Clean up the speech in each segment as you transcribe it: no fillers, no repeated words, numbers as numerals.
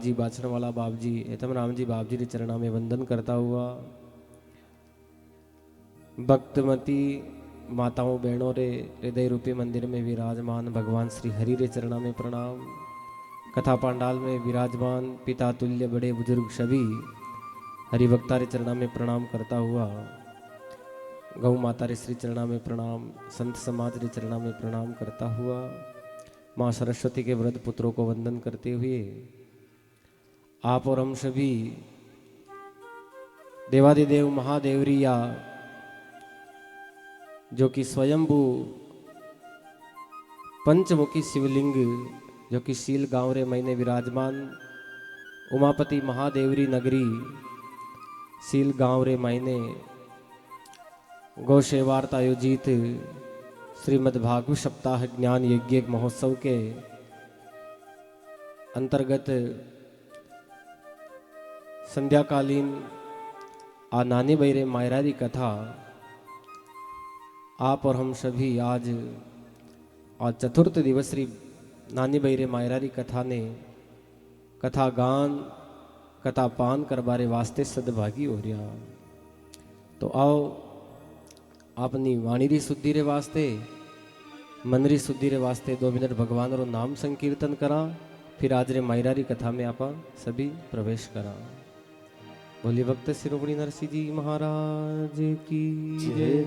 जी बाछणवाला बाप जी एतम राम जी बाप जी रे चरणा में वंदन करता हुआ भक्तमती माताओं बहनों रे हृदय रूपी मंदिर में विराजमान भगवान श्री हरि रे चरणा में प्रणाम। कथा पांडाल में विराजमान पिता तुल्य बड़े बुजुर्ग सभी हरिभक्ता रे चरणा में प्रणाम करता हुआ गौ माता रे श्री चरणा में प्रणाम, संत समाज रे चरणा में प्रणाम करता हुआ माँ सरस्वती के वृद्ध पुत्रों को वंदन करते हुए आप और हम सभी देवादिदेव महादेवरिया जो कि स्वयंभू पंचमुखी शिवलिंग जो कि सील गांव रे महीने विराजमान उमापति महादेवरी नगरी सील गांव रे महीने गौ सेवार्थ आयोजित श्रीमद् भागवत सप्ताह ज्ञान यज्ञ महोत्सव के अंतर्गत संध्याकालीन आ नानी बैरे मायरारी कथा आप और हम सभी आज चतुर्थ दिवसीय नानी बैरे मायरारी कथा ने कथा गान कथा पान करवारे वास्ते सदभागी हो रहा। तो आओ अपनी वाणी री शुद्धि रे वास्ते मन री शुद्धि रे वास्ते 2 मिनट भगवान रो नाम संकीर्तन करा, फिर आज रे मायरारी कथा में आप सभी प्रवेश करा। बोलिए भक्त शिरोमणि नरसिंह जी महाराज की जय।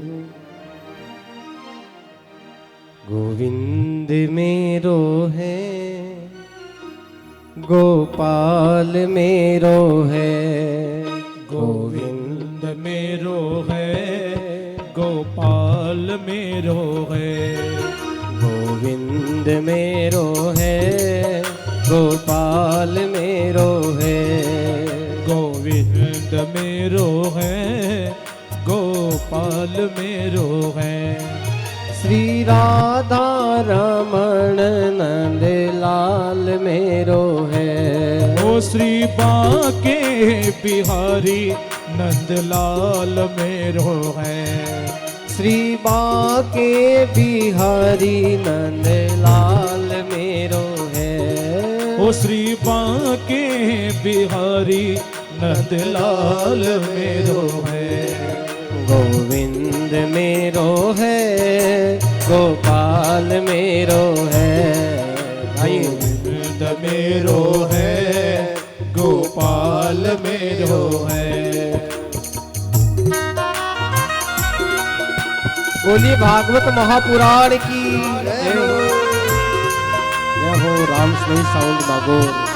गोविंद मेरो है गोपाल मेरो है, गोविंद मेरो है गोपाल मेरो है, गोविंद मेरो है गोपाल मेरो है, गोविंद मेरो है गोपाल मेरो है। श्री राधा रमण नंद लाल मेरो है, ओ श्री बाके बिहारी नंदलाल मेरो है, श्री बाके बिहारी नंद लाल मेरो है, ओ श्री बाके बिहारी नंदलाल मेरो है। गोविंद मेरो है गोपाल मेरो है, गोविंद मेरो है गोपाल मेरो है। बोलिए भागवत महापुराण की जय हो। जय हो राम स्नेही साउंड नागौर।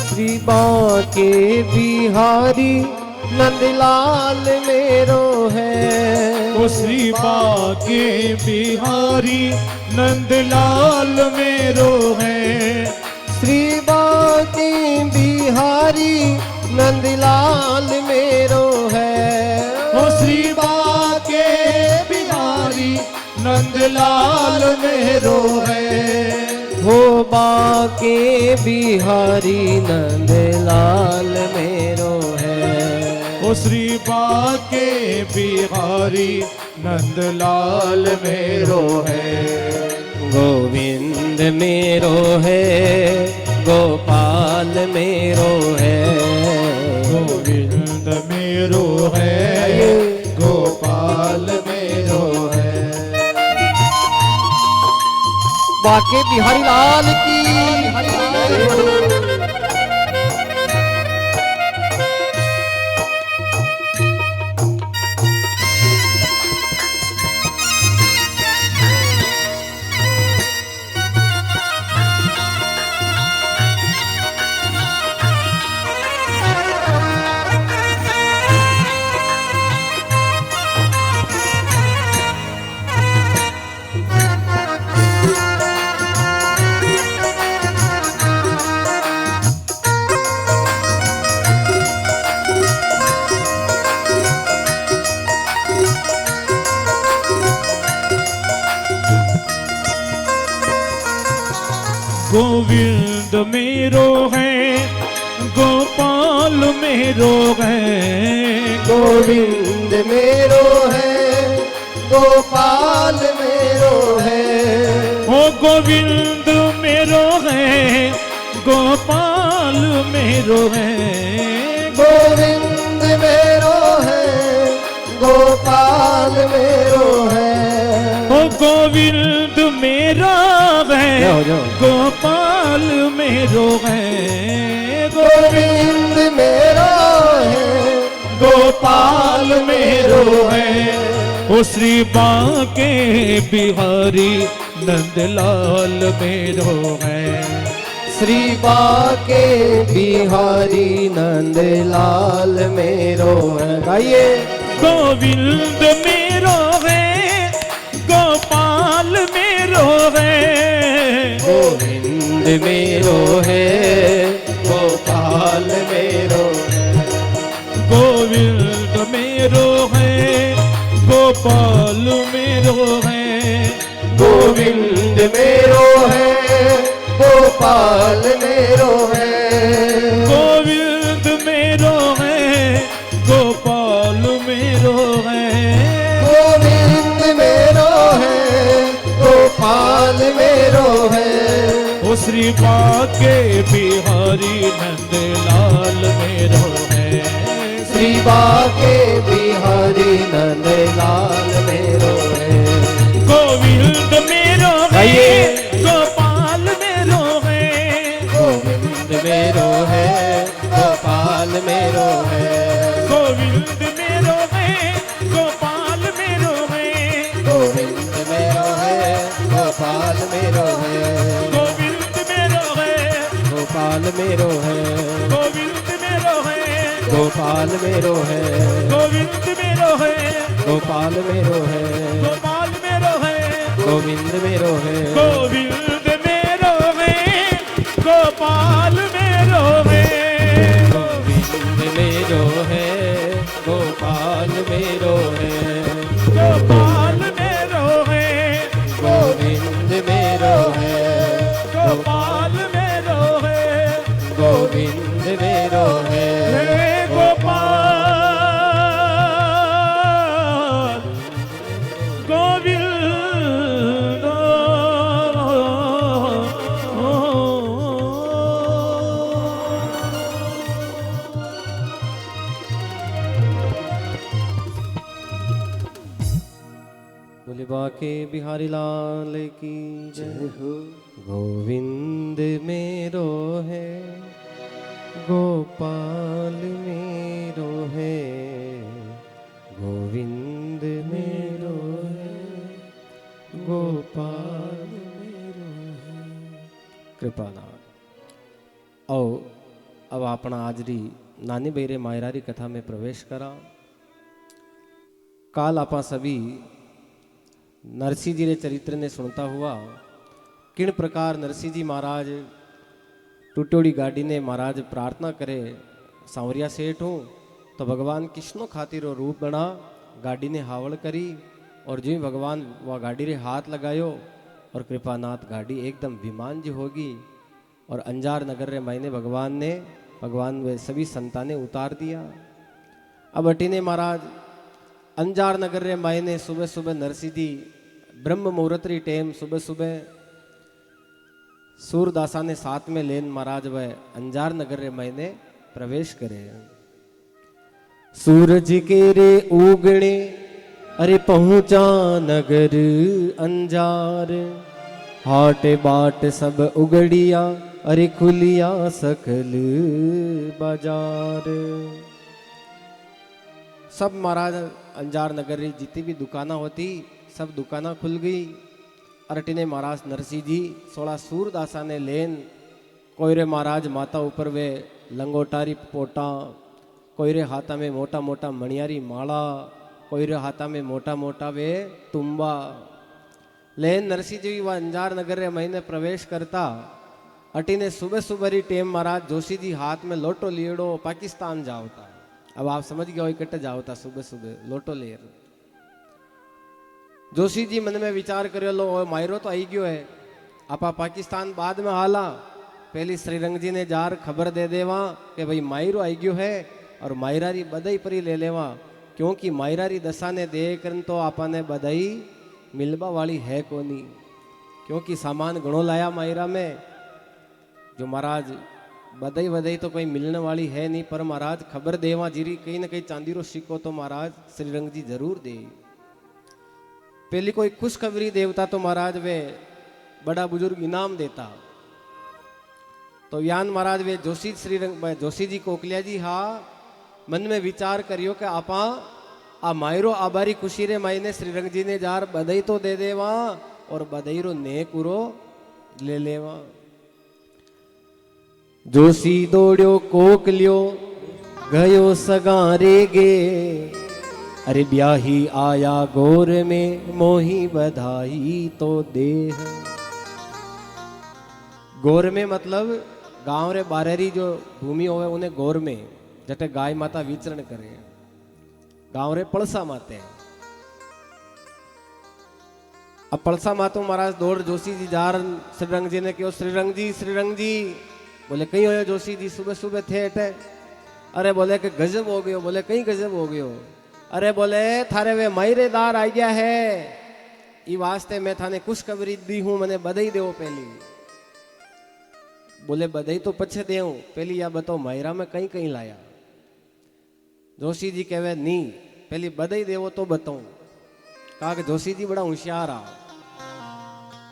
श्री बाके बिहारी नंदलाल मेरो है, ओ श्री बाके बिहारी नंदलाल मेरो है, श्री बाके बिहारी नंदलाल मेरो है, ओ श्री बाके बिहारी नंदलाल मेरो है, हो बाके बिहारी नंदलाल मेरो है, ओ श्री बाके बिहारी नंदलाल मेरो है। गोविंद मेरो है गोपाल मेरो है, गोविंद मेरो है गोपाल मेरो है। बाके बिहारी लाल की गोविंद मेरो है गोपाल मेरो है गोविंद मेरो है गोपाल मेरो है ओ गोविंद मेरो है गोपाल मेरो है गोविंद मेरो है गोपाल मेरो है ओ गोविंद मेरा है गोपाल मेरो है गोविंद मेरो है गोपाल मेरो है ओ श्री बांके बिहारी नंदलाल मेरो है श्री बांके बिहारी नंदलाल मेरो है गाइए गोविंद मेरो है गोपाल मेरो है गोविंद मेरो है गोपाल मेरो है गोविंद मेरो है गोपाल मेरो है गोविंद मेरो है गोपाल मेरो है गोविंद मेरो है गोपाल मेरो है गोविंद मेरो है गोपाल मेरो है ओ श्री बांके बिहारी नंदलाल मेरो है श्री बांके बिहारी नंदलाल मेरो है गोविंद मेरो है गोपाल मेरो है गोविंद मेरो है गोपाल मेरो है गोविंद मेरो है गोपाल मेरो है गोविंद मेरो है गोपाल मेरो है गोविंद मेरो है गोपाल मेरो है गोविंद मेरो है गोपाल मेरो है गोविंद मेरो है गोपाल मेरो है गोपाल मेरो है गोविंद मेरो है गोविंद मेरो है गोपाल मेरो है गोविंद मेरो है गोपाल मेरो है गोपाल मेरो है गोविंद मेरो है गोपाल मेरो है गोविंद मेरो है हे गोपाल गोविंद बोले बाके बिहारी लाल की जय हो गोविंद मेरो है गोपाल मेरो है गोविंद मेरो है गोपाल मेरो है कृपानाथ आओ अब अपना आजरी नानी बहिरे मायरारी कथा में प्रवेश करा। काल आपा सभी नरसिंह जी रे चरित्र ने सुनता हुआ किन प्रकार नरसिंह जी महाराज टूटोड़ी गाड़ी ने महाराज प्रार्थना करे सांवरिया सेठ हूँ तो भगवान किसनो खातिर रूप बना गाड़ी ने हावड़ करी और जो ही भगवान वह गाड़ी रे हाथ लगायो और कृपानाथ गाड़ी एकदम विमान जी होगी और अंजार नगर रे मायने भगवान वे सभी संतानें उतार दिया। अब अटीने महाराज अंजार नगर रे मायने सुबह सुबह नरसिंह जी ब्रह्म मुहूर्त री टेम सुबह सुबह सूरदासा ने साथ में लेन महाराज वह अंजार नगर रे मायने प्रवेश करे। सूरज के रे उगणे अरे पहुंचा नगर अंजार हाट बाट सब उगड़िया अरे खुलिया सकल बाजार। सब महाराज अंजार नगर री जितनी भी दुकाना होती सब दुकाना खुल गई। अरटिने महाराज नरसिंह जी 16 सूरदासा ने लेन कोई रे महाराज माता ऊपर वे लंगोटारी पोटा कोई रे हाथा में मोटा मोटा मणियारी माला कोई रे हाथा में मोटा मोटा वे तुम्बा लेन नरसिंह जी वह अंजार नगर रे महीने प्रवेश करता। अटीने सुबह सुबह री टेम महाराज जोशी जी हाथ में लोटो लियड़ो पाकिस्तान जावता। अब आप समझ गए इकट्ठे जावता सुबह सुबह लोटो ले। जोशी जी मन में विचार करो लो मायरो तो आई गयो है आपा पाकिस्तान बाद में हाला, पहली श्रीरंग जी ने जार खबर दे देवा कि भाई मायरो आई गयो है और मायरा री बधाई परी ले लेवा, क्योंकि मायरा री दशा ने देख तो आपा ने बधाई मिलवा वाली है कोनी, क्योंकि सामान घणो लाया मायरा में। जो महाराज बधाई बधाई तो कोई मिलने वाली है नहीं, पर महाराज खबर देवा जीरी कहीं ना कहीं चांदी रो सिक्को तो महाराज श्रीरंग जी जरूर दे। पहली कोई खुशखबरी देवता तो महाराज वे बड़ा बुजुर्ग इनाम देता। तो यान महाराज वे जोशी जी कोकलिया जी हा मन में विचार करियो कि आपा आ मायरो आबारी खुशी रे मायने श्रीरंग जी ने जार बधाई तो दे देवा और बधाई रो नेकुरो ले लेवा। जोशी दौड़ियो कोकलियो गयो सगारे गे, अरे ब्याही आया गोर में मोही बधाई तो दे। गोर में मतलब गांव रे बारेरी जो भूमि होवे उन्हें गोर में, जटे गाय माता विचरण करे, गांव रे पड़सा माते। अब पड़सा मातो महाराज दौड़ जोशी जी जार श्रीरंग जी ने कहो श्रीरंग जी बोले कहीं हो जोशी जी सुबह सुबह थे अटे। अरे बोले कि गजब हो गयो, बोले कहीं गजब हो गयो। अरे बोले थारे वे मायरेदार आ गया है, ई वास्ते मैं थाने खुशखबरी दी हूं, मैंने बधाई देवो पहली। बोले बधाई तो पछे देव, पहली या बताओ मायरा में कहीं कहीं लाया। जोशी जी कहवे नहीं, पहली बधाई देवो तो बताऊं। कहा कि जोशी जी बड़ा होशियार आ,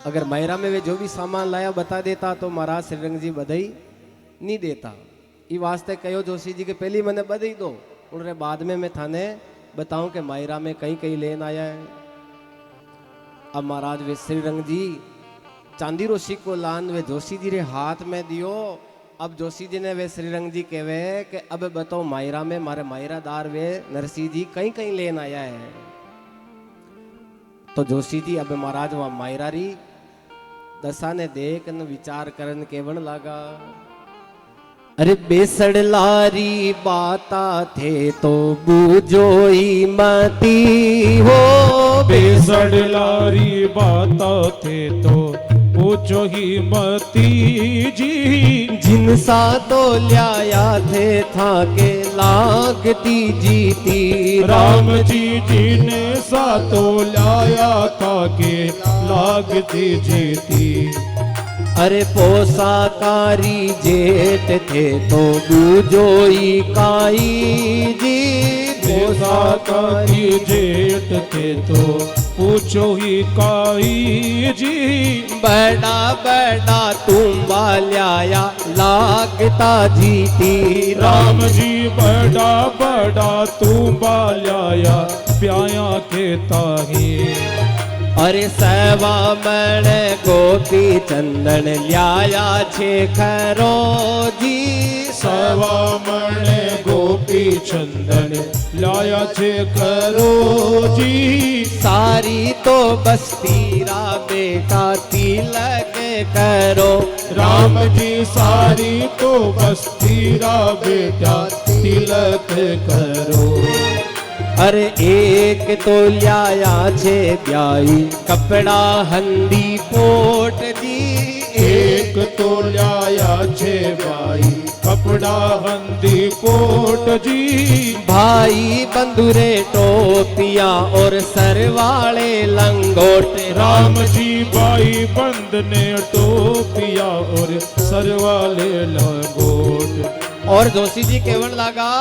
अगर मायरा में वे जो भी सामान लाया बता देता तो महाराज श्रीरंग जी बधाई नहीं देता। ई वास्ते कहो जोशी जी के पहली मैंने बधाई दो, उनरे बाद में मैं थाने बताऊं कि मायरा में कहीं कहीं लेन आया है। अब महाराज वे श्रीरंग जी चांदी रो सिक्को लान वे जोशी जी रे हाथ में दियो। अब जोशी जी ने वे श्रीरंग जी कहवे कि अब बताओ मायरा में मारे मायरादार वे नरसिंह जी कहीं कहीं लेन आया है। तो जोशी जी अब महाराज वहां मायरा री दशा ने देख न विचार करन केवन लागा। अरे बेसड़ लारी बाता थे तो बूझोई मती हो, बेसड़ लारी बाता थे तो पूछो ही मती जी। जिनसा तो ल्याया थे था के लागती जीती, राम जी ने सा तो लाया था के लागती जीती। अरे पोसाकारी जेठ थे तो बूझोई काई जी। पोसाकारी जेठ थे तो पूछो ही काई जी। बड़ा बड़ा तुम्बा ल्याया लागता जीती, राम जी बड़ा बड़ा तुम्बा लाया प्याया के ताही। अरे सेवा मण गोपी चंदन ल्याया छे खरो जी। सेवा मण गोपी चंदन लाया छे करो जी। सारी तो बस्तीरा बेटा तिलक करो, राम जी सारी तो बस्तीरा बेटा तिलक करो। अरे एक तो ल्याया छे ब्याई कपड़ा हंदी पोट जी। एक तो लाया छे भाई कपड़ा हंदी कोट जी। भाई बंधुरे टोपिया और सरवाले लंगोट, राम जी भाई बंद ने टोपिया और सरवाले लंगोट। और जोशी जी केवल लगा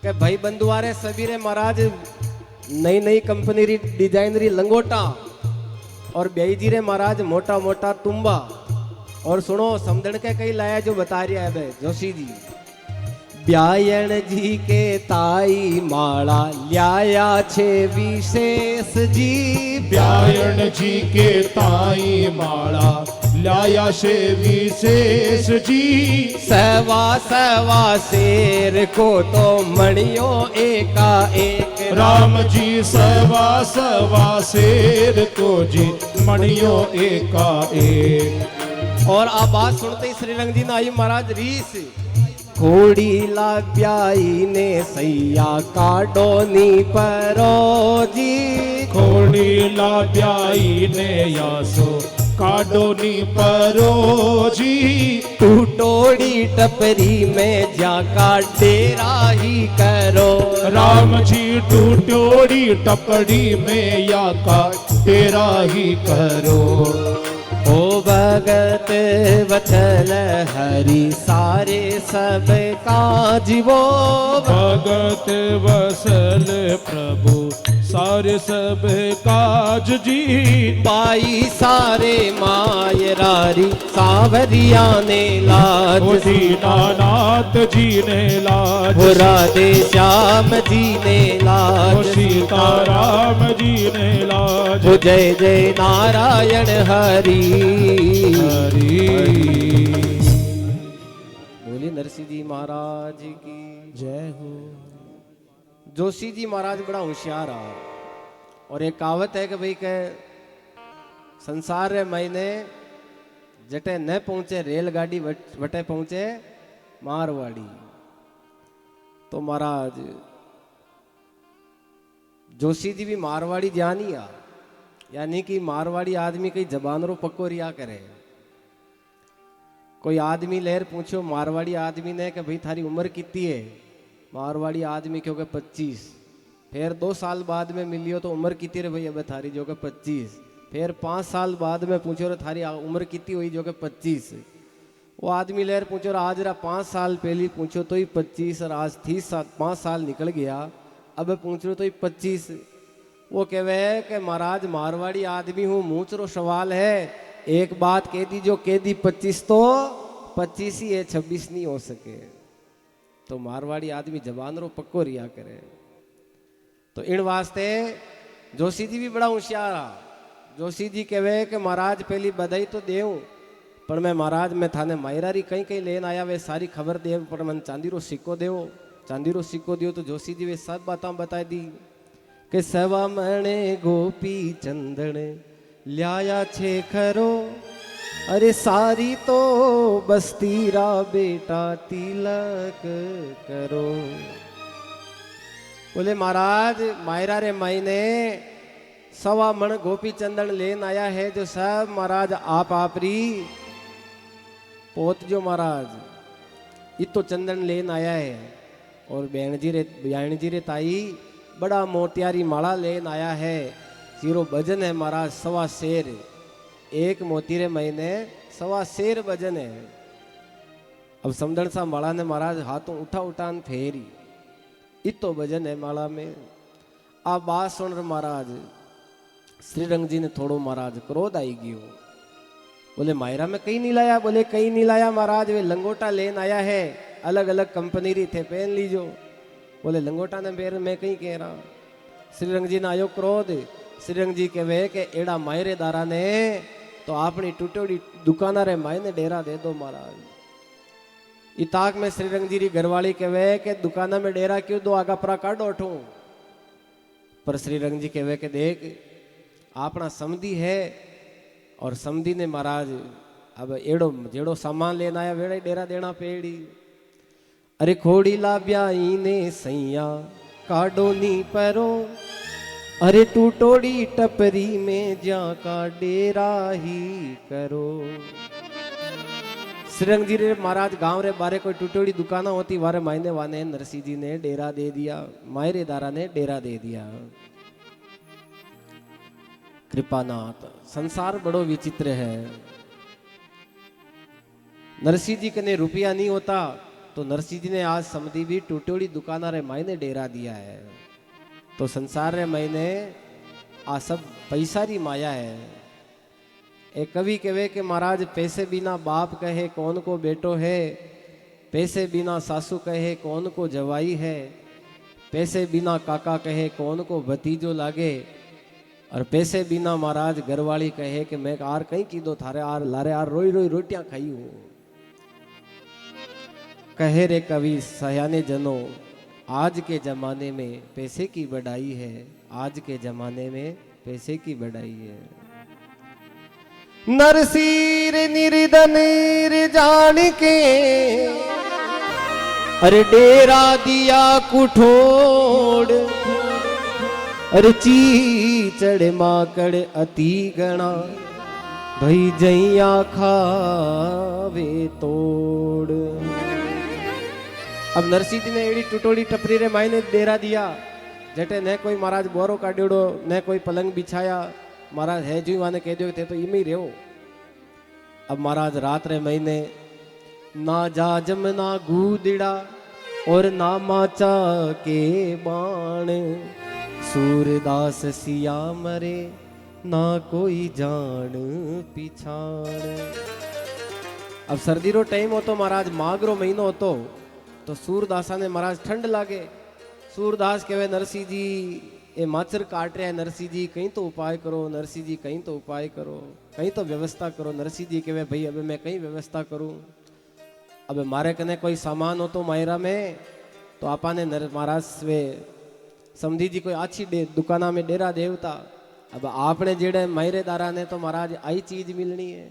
कि भाई बंधुआरे सबीरे महाराज नई नई कंपनी री डिजाइन री लंगोटा और ब्याई जी रे महाराज मोटा मोटा तुम्बा। और सुनो समझण के कई लाया जो बता रहा है जोशी जी। ब्यायण जी के ताई माला ल्याया छे विशेष जी। ब्यायण जी के ताई माला लाया छे विशेष जी। सवा सवा शेर को तो मणियो एका एक, राम जी सवा सवा शेर को जी मणियो एका एक। और आप बात सुनते ही श्रीरंग जी ने आई महाराज रीस। घोड़ी ला ब्याई ने सैया काडो नी परो जी। घोड़ी ला ब्याई ने यासो काडो नी परोजी। टूटोड़ी टपरी में जाका डेरा ही करो। राम जी टूटोड़ी टपड़ी में या का डेरा ही करो। ओ भगत वचन हरि सारे सब काज वो। भगत वसल प्रभु सारे सब काज जी। पाई सारे मायरारी सावरिया ने लाज। वो दीनानाथ जी ने लाज। वो राधे श्याम जी ने लाज। वो सीताराम जी ने लाज। वो जय जय नारायण हरि हरि। बोले नरसिंह जी महाराज की जय हो। जोशी जी महाराज बड़ा होशियार आ। और एक कहावत है कि भाई के संसार रे महीने जटे न पहुंचे रेलगाड़ी वटे पहुंचे मारवाड़ी। तो महाराज जोशी जी भी मारवाड़ी जानी आ, यानी कि मारवाड़ी आदमी कई जबान रो पक्को रिया करे। कोई आदमी लेर पूछो मारवाड़ी आदमी ने कि भाई थारी उम्र कितनी है। मारवाड़ी आदमी क्योंकि 25। फिर 2 साल बाद में मिलियो तो उम्र कितनी रे भाई अब थारी, जो कि 25। फिर 5 साल बाद में पूछो रे थारी उम्र कितनी हुई, जो कि 25। वो आदमी लेर पूछो रे आज रा 5 साल पहले पूछो तो ही 25 और आज 5 साल निकल गया अब पूछो तो ही 25। वो कहवे कि महाराज मारवाड़ी आदमी हूँ, मूंचरो सवाल है। एक बात कह दी जो कह दी 25 तो 25 ही है, 26 नहीं हो सके। तो मारवाड़ी आदमी जबान रो पक्को रिया करे। तो इन वास्ते जोशी जी भी बड़ा होशियार आ। जोशी जी कहवे कि महाराज पहली बधाई तो देऊं, पर मैं महाराज मैं थाने मायरारी कहीं कहीं लेन आया वे सारी खबर दे, पर मन चांदी रो सिक्को देव। चांदी रो सिक्को दियो। तो जोशी जी वे सब बातें बता दी कि सवा मणे गोपी चंदन ल्याया छे खरो। अरे सारी तो बस्तीरा बेटा तिलक करो। बोले महाराज मायरा रे महीने 1.25 मण गोपी चंदन लेन आया है, जो सब महाराज आप आपरी पोत जो महाराज इतो चंदन लेन आया है। और बहन जी रे ताई बड़ा मोतियारी माला लेन आया है। जीरो भजन है महाराज 1.25 शेर। एक मोती रे महीने 1.25 शेर भजन है। अब समझण सा माला ने महाराज हाथों उठा उठान फेरी इतो भजन है माला में। आ बात सुन महाराज श्रीरंग जी ने थोड़ो महाराज क्रोध आई गयो। बोले मायरा में कहीं नहीं लाया। बोले कहीं नहीं लाया महाराज, वे लंगोटा लेन आया है, अलग अलग कंपनी री थे, पहन लीजो। बोले लंगोटा ने पैर मैं कहीं कह रहा। श्रीरंग जी ने आयो क्रोध। श्रीरंग जी कहवे के एड़ा मायरेदारा ने तो अपनी टूटोड़ी दुकाना रे मायने डेरा दे दो महाराज। इताक में श्रीरंग जी री घरवाली कहवे के दुकाना में डेरा क्यों दो, आगा परा काढो उठो। पर श्रीरंग जी कहवे के देख अपना समधी है, और समधी ने महाराज अब एड़ो जेड़ो सामान लेना आया वेड़े डेरा देना पेड़ी। अरे खोड़ी लाब्याई ने सैया काडो नी परो। अरे टूटोड़ी टपरी में जाका डेरा ही करो। श्रीरंग जी रे महाराज गांव रे बारे कोई टूटोड़ी दुकाना होती वारे मायने वाने नरसिंह जी ने डेरा दे दिया, मायरेदारा ने डेरा दे दिया। कृपानाथ संसार बड़ो विचित्र है। नरसिंह जी कने रुपया नहीं होता तो नरसिंह जी ने आज समझी भी टूटोड़ी दुकाना रे मायने डेरा दिया है। तो संसार रे मायने आ सब पैसा री माया है। एक कवि कहे कि महाराज पैसे बिना बाप कहे कौन को बेटो है, पैसे बिना सासू कहे कौन को जवाई है, पैसे बिना काका कहे कौन को भतीजो लागे, और पैसे बिना महाराज घरवाली कहे कि मैं आर कहीं की दो थारे आर लारे आर रोई रोई रोटियां खाई हूं। कहे रे कवि सयाने जनो आज के जमाने में पैसे की बढ़ाई है, आज के जमाने में पैसे की बढ़ाई है। नरसीर निर्धन जान के अरे डेरा दिया कुठोड़, अरे चीचड़ माकड़ अति गणा भाई जैया खावे तोड़। अब नरसिंह जी ने एड़ी टूटोड़ी टपरी रे मायने डेरा दिया जटे ने कोई महाराज बोरो काड्योड़ो ने कोई पलंग बिछाया। महाराज है जी वाने कह दियो थे तो इमे ही रहो। अब महाराज रात रे महीने ना जाजम ना गूदड़ा और ना माचा के बाण, सूरदास सिया मरे ना कोई जान पिछाण। अब सर्दी रो टाइम हो तो महाराज माघ रो महीनो होतो तो सूरदासा ने महाराज ठंड लागे। सूरदास कहवे नरसिंह जी ये माचर काट रहा है, नरसिंह जी कहीं तो उपाय करो, नरसिंह जी कहीं तो उपाय करो, कहीं तो व्यवस्था करो। नरसिंह जी कहवे भाई अबे मैं कहीं व्यवस्था करूं, अब मारे कने कोई सामान हो तो मायरा में तो आपा ने महाराज वे समझी जी कोई अच्छी दुकाना में डेरा देवता। अब आपने जेड़े मायरेदारा ने तो महाराज आई चीज मिलनी है।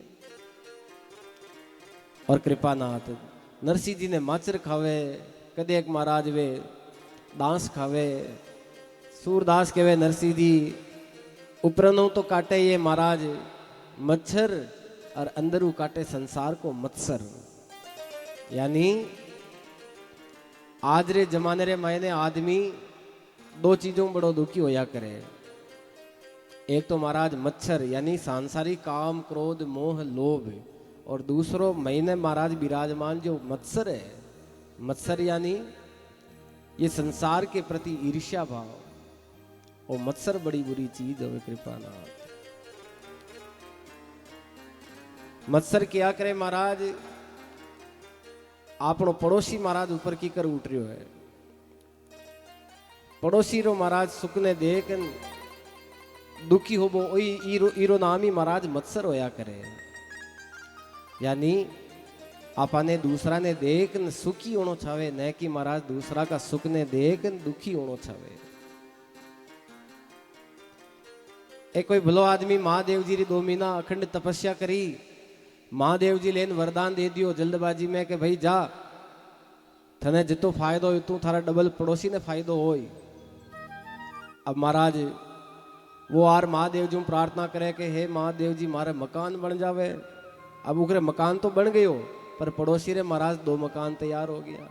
और कृपानाथ नरसिंह जी ने माचर खावे, कदे एक महाराज वे दांस खावे। सूरदास कहवे नरसिंह जी उपरनु तो काटे ये महाराज मच्छर और अंदरू काटे संसार को मत्सर। यानी आज रे जमाने रे मायने आदमी दो चीजों बड़ो दुखी होया करे। एक तो महाराज मच्छर यानी सांसारिक काम क्रोध मोह लोभ, और दूसरो महीने महाराज विराजमान जो मत्सर है। मत्सर यानी ये संसार के प्रति ईर्ष्या भाव, और मत्सर बड़ी बुरी चीज है। कृपानाथ मत्सर क्या करे महाराज, आपनो पड़ोसी महाराज ऊपर की कर उठ रही है। पड़ोसी रो महाराज सुख ने देख दुखी हो बो ईरो नाम ही महाराज मत्सर होया करे। यानी आपने दूसरा ने देख न सुखी होना चाहे, न कि महाराज दूसरा का सुख ने देख न दुखी होना चाहे। एक कोई भलो आदमी महादेव जी री 2 महीना अखंड तपस्या करी, महादेव जी लेन वरदान दे दियो जल्दबाजी में कि भाई जा थने जितो फायदो हो तू थारा डबल पड़ोसी ने फायदो हो। अब महाराज वो आर महादेव जी प्रार्थना करे कि हे महादेव जी मारे मकान बन जावे। अब उकरे मकान तो बन गयो पर पड़ोसी रे महाराज 2 मकान तैयार हो गया।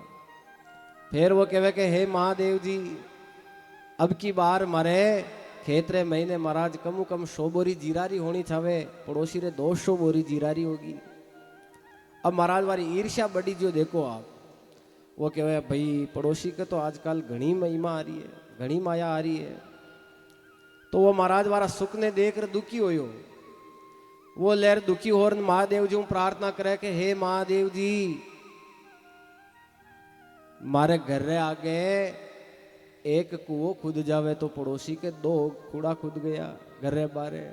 फिर वो कहे कि हे महादेव जी अब की बार मारे खेत रे महीने महाराज कम 100 बोरी जीरारी होनी छावे, पड़ोसी रे 200 बोरी जीरारी होगी। अब महाराज वारी ईर्ष्या बढ़ी जो देखो आप। वो कहे भाई पड़ोसी के तो आजकल घनी महिमा आ रही है, घनी माया आ रही है। तो वो महाराज वारा सुख ने देख कर दुखी होयो। वो लहर दुखी होर महादेव जी प्रार्थना करे कि हे महादेव जी मारे घर रे आगे एक कुओं खुद जावे तो पड़ोसी के 2 कूड़ा खुद गया घर रे बारे।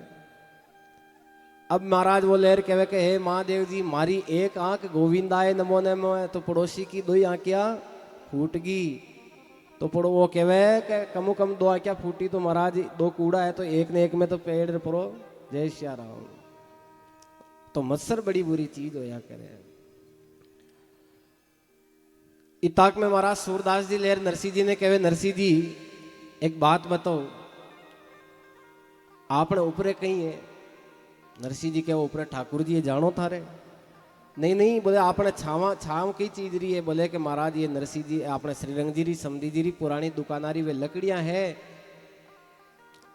अब महाराज वो लहर कहे कि हे महादेव जी मारी एक आंख गोविंदाय नमो नमो है तो पड़ोसी की 2 आंखियां फूट गई। तो पड़ो वो कहे कि कम 2 आंखियां फूटी तो महाराज 2 कूड़ा है तो एक ने एक में तो पेड़ पड़ो जय श्री राम। तो मत्सर बड़ी बुरी चीज होया करे। इताक में महाराज सूरदास जी लेर नरसिंह जी ने कहे नरसिंह जी एक बात बताओ आपने ऊपरे कहीं है। नरसिंह जी के ऊपरे ठाकुर जी ये जानो थारे। नहीं बोले आपने छाव की चीज रही है। बोले कि महाराज ये नरसिंह जी आपने श्रीरंग जी री समधी जी री पुरानी दुकानारी वे लकड़ियां है।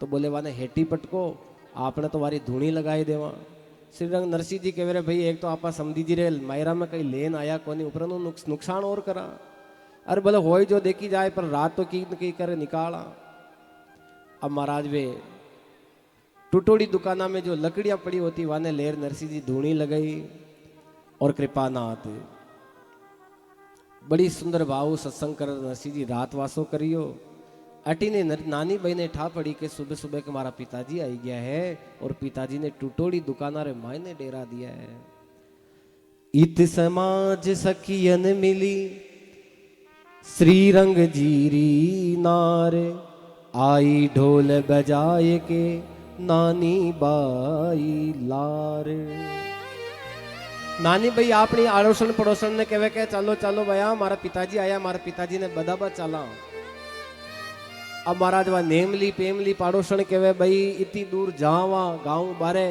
तो बोले वाने हेटी पटको आपने तो वारी धूनी लगाई देवा। श्रीरंग नरसिंह जी कहे भाई एक तो आपा समझी जी रे मायरा में कहीं लेन आया कोनी ऊपर नुकसान और करा। अरे बोले हो जो देखी जाए पर रात तो की करे निकाला। अब महाराज वे टूटोड़ी दुकाना में जो लकड़ियां पड़ी होती वाने लेर नरसिंह जी धूनी लगाई। और कृपानाथ बड़ी सुंदर भाव सत्संग कर नरसिंह जी रात वासो करियो। अटी ने नानी बहन ने ठा पड़ी के सुबह सुबह के हमारा पिताजी आई गया है और पिताजी ने टूटोड़ी दुकाना रे मायने डेरा दिया है। इत समाज सखियन मिली श्रीरंग जीरी नार, आई ढोल बजाए के नानी बाई लार। नानी भाई अपनी आड़ोसन पड़ोसन ने कहे के चलो चलो भैया हमारा पिताजी आया, हमारा पिताजी ने बदाबा चला। अब महाराज वह नेमली पेमली पाड़ोसन कहे भाई इतनी दूर जावा गाँव बारे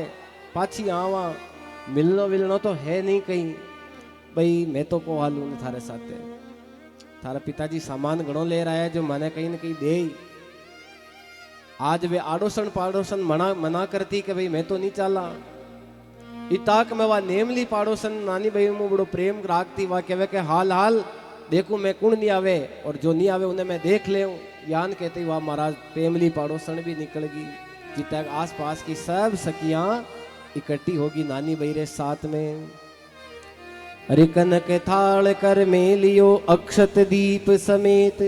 पाछी आवा मिलनो विलनो तो है नहीं कहीं भाई मैं तो को हालू ने थारे साथे थारा पिताजी सामान घणो ले रहा है जो मैंने कहीं न कहीं दे आज वे आड़ोसन पाड़ोसन मना करती कि भाई मैं तो नहीं चाला इताक में वा नेमली पाड़ोसन नानी भाई में बड़ो प्रेम राखती वा कहवे के हाल हाल देखू मैं कुण नहीं आवे और जो नहीं आवे उन्हें मैं देख ले यान कहते वाह महाराज प्रेमली पाड़ोसन भी निकल गई जितने आस पास की सब सखियां इकट्ठी होगी नानी बहिरे साथ में। रिकन के थाल कर में लियो अक्षत दीप समेत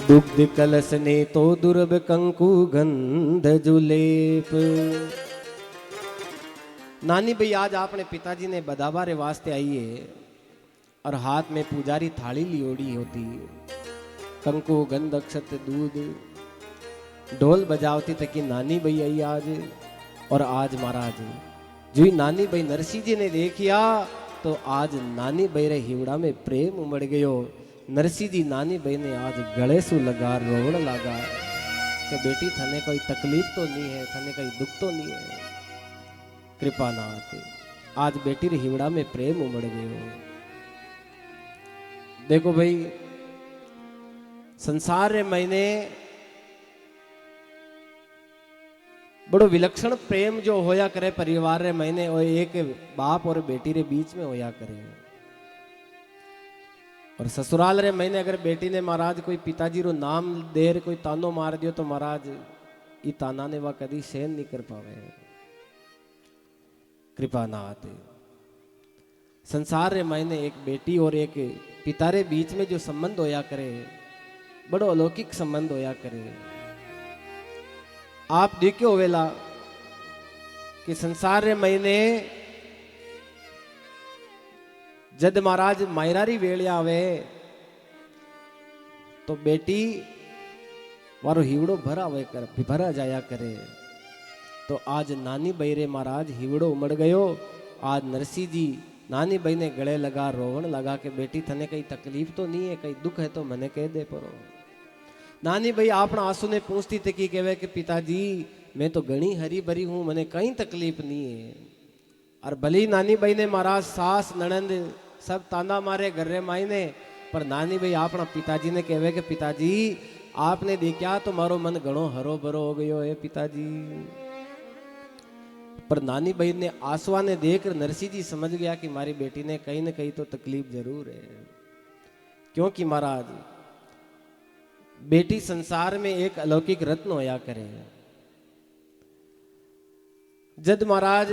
दुग्ध कलश ने तो दुर्ब कंकु गंध जुलेप। नानी भाई आज अपने पिताजी ने बदाबारे वास्ते आई है और हाथ में पुजारी थाली लियोड़ी होती कंकु गंध अक्षत दूध ढोल बजावती तक की नानी भाई आई आज। और आज महाराज जो नानी भाई नरसिंह जी ने देखिया तो आज नानी भाई रे हिवड़ा में प्रेम उमड़ गयो। नरसिंह जी नानी भाई ने आज गले सु लगा रोवण लगा कि बेटी थने कोई तकलीफ तो नहीं है थने कोई दुख तो नहीं है कृपा नाथ। आज बेटी रे हिवड़ा में प्रेम उमड़ गयो। देखो भाई संसार रे महीने बड़ो विलक्षण प्रेम जो होया करे परिवार रे महीने और एक बाप और बेटी रे बीच में होया करे। और ससुराल रे महीने अगर बेटी ने महाराज कोई पिताजी रो नाम देर कोई तानो मार दियो तो महाराज ई ताना ने वह कदी सहन नहीं कर पावे कृपा नाथ। संसार रे महीने एक बेटी और एक पिता रे बीच में जो संबंध होया करे बड़ो अलौकिक संबंध होया करे। आप देखो वेला कि संसार रे महीने जद महाराज मायरारी वेलिया आवे तो बेटी वारो हिवड़ो भरा जाया करे। तो आज नानी भाई रे महाराज हिवड़ो उमड़ गयो। आज नरसिंह जी नानी भाई ने गले लगा रोवण लगा के बेटी थने कई तकलीफ तो नहीं है कई दुख है तो मने कह दे परो। नानी भाई आपना आंसू ने पूछती थी कि कहवे कि पिताजी मैं तो घणी हरी भरी हूं मने कहीं तकलीफ नहीं है। और भली नानी भाई ने महाराज सास ननंद सब ताना मारे घर रे मायने पर नानी भाई अपना पिताजी ने कहवे कि पिताजी आपने देखा तो मारो मन घणो हरो भरो हो गयो है पिताजी। पर नानी भाई ने आंसुआ ने देख नरसिंह जी समझ गया कि मारी बेटी ने कहीं न कहीं तो तकलीफ जरूर है। क्योंकि महाराज बेटी संसार में एक अलौकिक रत्न होया करे। जद महाराज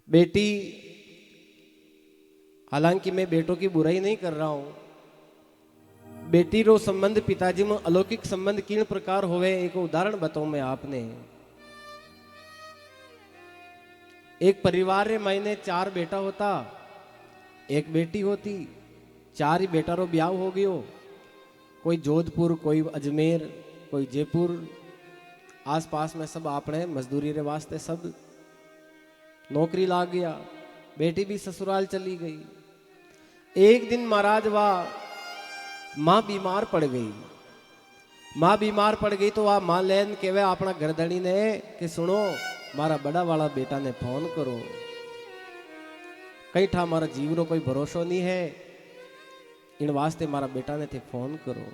बेटी हालांकि मैं बेटों की बुराई नहीं कर रहा हूं बेटी रो संबंध पिताजी में अलौकिक संबंध किन प्रकार होवे एक उदाहरण बताऊं मैं आपने। एक परिवार रे मायने 4 बेटा होता 1 बेटी होती 4 ही बेटा रो ब्याह हो गयो। कोई जोधपुर कोई अजमेर कोई जयपुर आस पास में सब आपने मजदूरी रे वास्ते सब नौकरी लाग गया। बेटी भी ससुराल चली गई। एक दिन महाराज वाह माँ बीमार पड़ गई। माँ बीमार पड़ गई तो वह माँ लेन केवे अपना घरधनी ने कि सुनो मारा बड़ा वाला बेटा ने फोन करो कई ठा मारा जीव रो कोई भरोसो नहीं है इन वास्ते मारा बेटा ने थे फोन करो।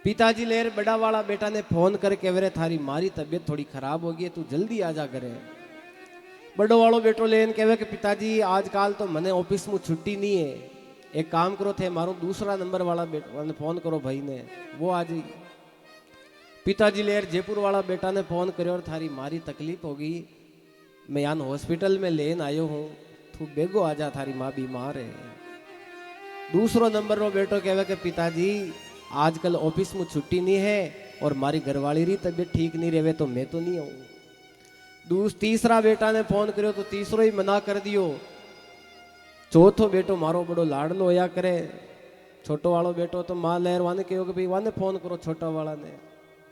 पिताजी लेर बड़ा वाला बेटा ने फोन करके वे थारी मारी तबीयत थोड़ी खराब होगी तू जल्दी आ जा करे। बड़ो वालो बेटो लेन कहवे कि पिताजी आजकल तो मने ऑफिस में छुट्टी नहीं है एक काम करो थे मारो दूसरा नंबर वाला बेटा ने फोन करो भाई ने वो आ जाई। पिताजी लेर जयपुर वाला बेटा ने फोन करो और थारी मारी तकलीफ होगी मैं यान हॉस्पिटल में लेन आयो हूँ तू बेगो आ जा थारी माँ बीमार है। दूसरो नंबर रो बेटो कहवे कि पिताजी आजकल ऑफिस में छुट्टी नहीं है और मारी घरवाली री तबीयत ठीक नहीं रहे तो मैं तो नहीं आऊँ। तीसरा बेटा ने फोन करो तो तीसरो ही मना कर दियो। चौथो बेटो मारो बड़ो लाडलो होया करे। छोटो वालो बेटो तो माँ लहर वाने कहो कि भाई वाने फोन करो छोटा वाला ने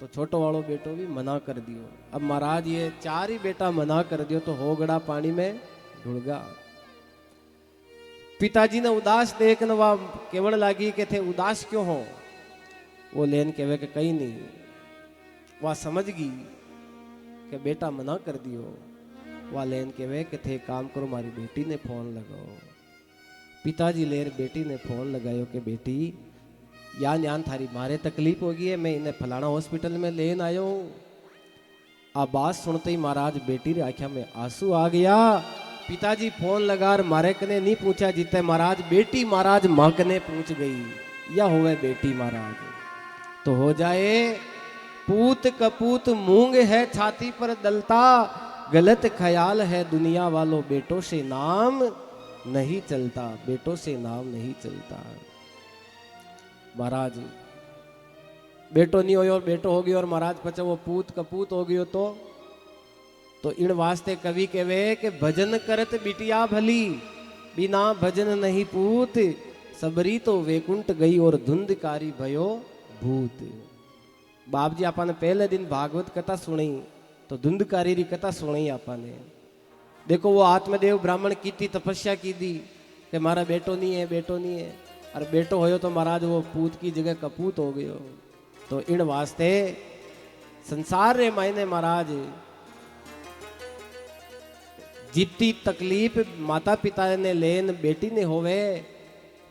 तो छोटो वालो बेटो भी मना कर दियो। अब महाराज ये 4 ही बेटा मना कर दियो तो हो गड़ा पानी में ढुलगा। पिताजी ने उदास देख न वह केवल लागी के थे उदास क्यों हो। वो लेन कहवे के कहीं नहीं वह समझ गई कि बेटा मना कर दियो। वह लेन के वे कि थे काम करो, मारी बेटी ने फोन लगाओ। पिताजी लेर बेटी ने फोन लगायो कि बेटी यान यान थारी मारे तकलीफ होगी है, मैं इन्हें फलाना हॉस्पिटल में लेन आयो हूँ। आ बात सुनते ही महाराज बेटी रे आँखों में आंसू आ गया। पिताजी फोन लगा मारे कने नहीं पूछा जीते महाराज बेटी महाराज माँ कने पूछ गई, या होवे बेटी महाराज तो हो जाए पूत कपूत मूंग है छाती पर दलता, गलत ख्याल है दुनिया वालों बेटों से नाम नहीं चलता, बेटों से नाम नहीं चलता। महाराज बेटो नहीं हो और बेटो हो गयो और महाराज पचे वो पूत कपूत हो गयो तो इन वास्ते कवि कहवे कि भजन करत बिटिया भली, बिना भजन नहीं पूत, सबरी तो वैकुंठ गई और धुंधकारी भयो भूत। बाप जी आपने पहले दिन भागवत कथा सुनी तो धुंधकारी री कथा सुनी आपने। देखो वो आत्मदेव ब्राह्मण की थी तपस्या की दी कि मारा बेटो नहीं है, बेटो नहीं है, और बेटो होयो तो महाराज वो पूत की जगह कपूत हो गयो। तो इन वास्ते संसार रे मायने महाराज जितनी तकलीफ माता पिता ने लेन बेटी ने होवे,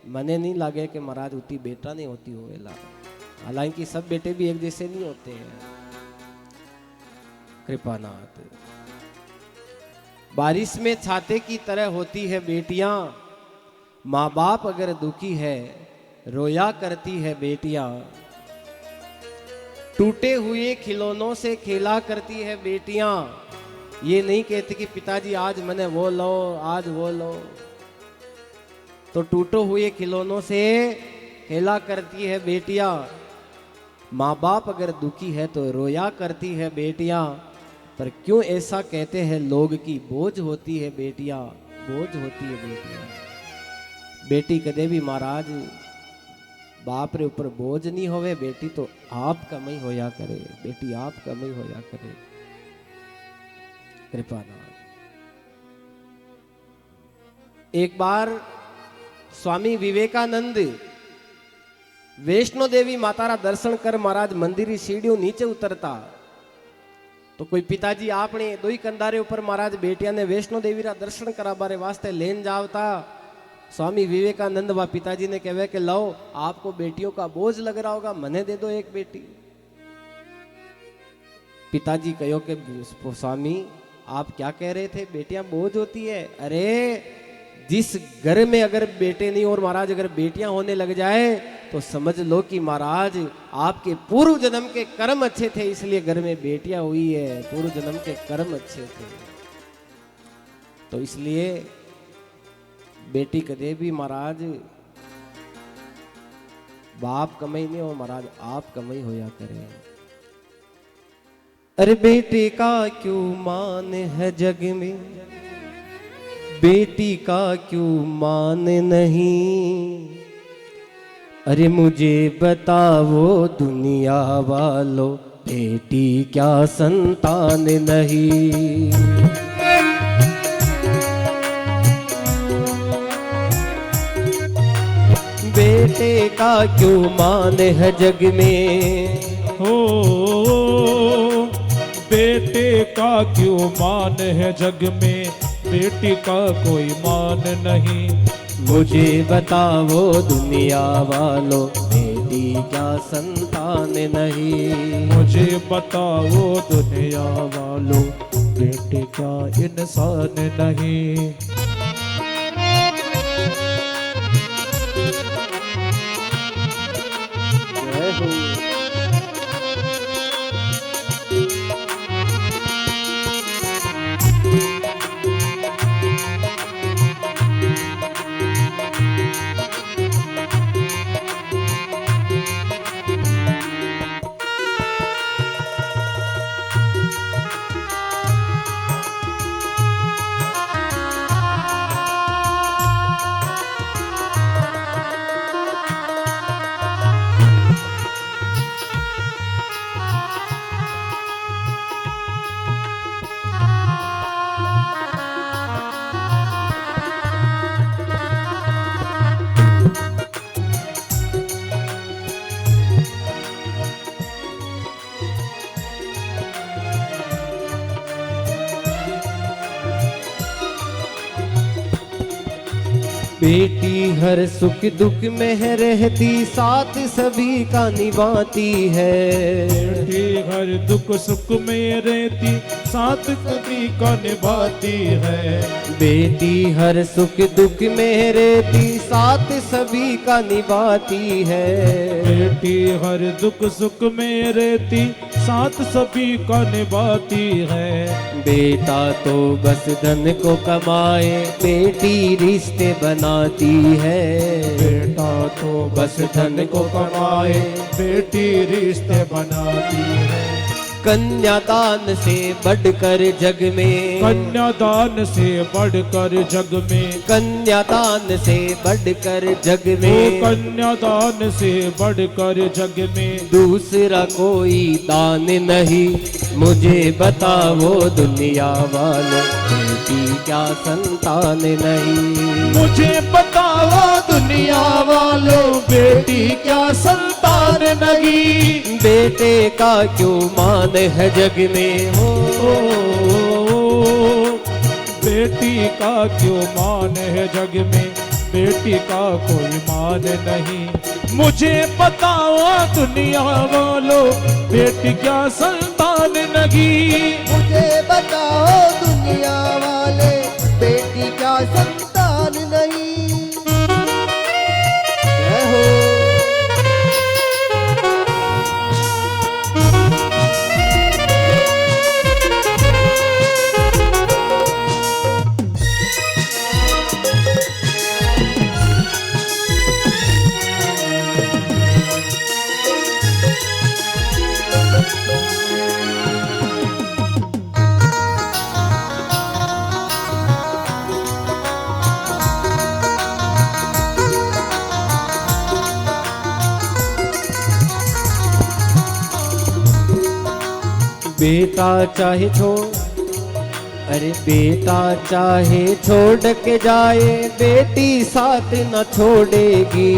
मने नहीं लागे कि महाराज उतनी बेटा नहीं होती होवेला। हालांकि सब बेटे भी एक जैसे नहीं होते हैं। कृपानाथ बारिश में छाते की तरह होती है बेटियां, माँ बाप अगर दुखी है रोया करती है बेटियां, टूटे हुए खिलौनों से खेला करती है बेटियां। ये नहीं कहती कि पिताजी आज मैंने वो लो आज वो लो, तो टूटे हुए खिलौनों से खेला करती है बेटियां। माँ बाप अगर दुखी है तो रोया करती है बेटियां, पर क्यों ऐसा कहते हैं लोग कि बोझ होती है बेटियां, बोझ होती है बेटियां। बेटी कदे भी महाराज बाप रे ऊपर बोझ नहीं होवे, बेटी तो आप कमाई होया करे, बेटी आप कमाई होया करे। कृपानाथ एक बार स्वामी विवेकानंद वैष्णो देवी माता रा दर्शन कर महाराज मंदिर सीढ़ियों नीचे उतरता, तो कोई पिताजी आपने दो ही कंधारे ऊपर महाराज बेटिया ने वैष्णो देवी रा दर्शन करा बारे वास्ते लेन जावता। स्वामी विवेकानंद व पिताजी ने कहे कि लो आपको बेटियों का बोझ लग रहा होगा, मने दे दो एक बेटी। पिताजी कहो कि स्वामी आप क्या कह रहे थे, बेटियां बोझ होती है? अरे जिस घर में अगर बेटे नहीं और महाराज अगर बेटियां होने लग जाए तो समझ लो कि महाराज आपके पूर्व जन्म के कर्म अच्छे थे इसलिए घर में बेटियां हुई है, पूर्व जन्म के कर्म अच्छे थे। तो इसलिए बेटी कदे भी महाराज बाप कमाई नहीं हो, महाराज आप कमाई होया करे। अरे बेटे का क्यों मान है जग में, बेटी का क्यों मान नहीं, अरे मुझे बताओ दुनिया वालों बेटी क्या संतान नहीं। बेटे का क्यों मान है जग में, हो बेटे का क्यों मान है जग में, बेटी का कोई मान नहीं। मुझे बताओ दुनिया वालों बेटी क्या संतान नहीं। मुझे बताओ दुनिया वालों बेटी क्या इंसान नहीं। बेटी हर सुख दुख में है रहती, साथ सभी का निभाती है। बेटी हर दुख सुख में रहती, साथ सभी का निभाती है। बेटी हर सुख दुख में रहती, साथ सभी का निभाती है। बेटी हर दुख सुख में रहती, साथ सभी का निभाती है। बेटा तो बस धन को कमाए, बेटी रिश्ते बनाती है। बेटा तो बस धन को कमाए, बेटी रिश्ते बनाती है। कन्यादान से बढ़कर जग में, कन्यादान से बढ़कर जग में, कन्यादान से बढ़कर जग ओ में, कन्यादान से बढ़कर जग में दूसरा कोई दान नहीं। मुझे बताओ दुनिया वालों, बेटी क्या संतान नहीं। मुझे बताओ दुनिया वालों, बेटी क्या संतान नहीं। बेटे का क्यों मान है जग में हो, बेटी का क्यों मान है जग में, बेटी का कोई मान नहीं। मुझे बताओ दुनिया वालों, बेटी क्या संतान नहीं। मुझे बताओ दुनिया वाले, बेटी क्या संतान नहीं। जय हो। बेटा चाहे अरे बेटा चाहे छोड़ के जाए, बेटी साथ न छोड़ेगी।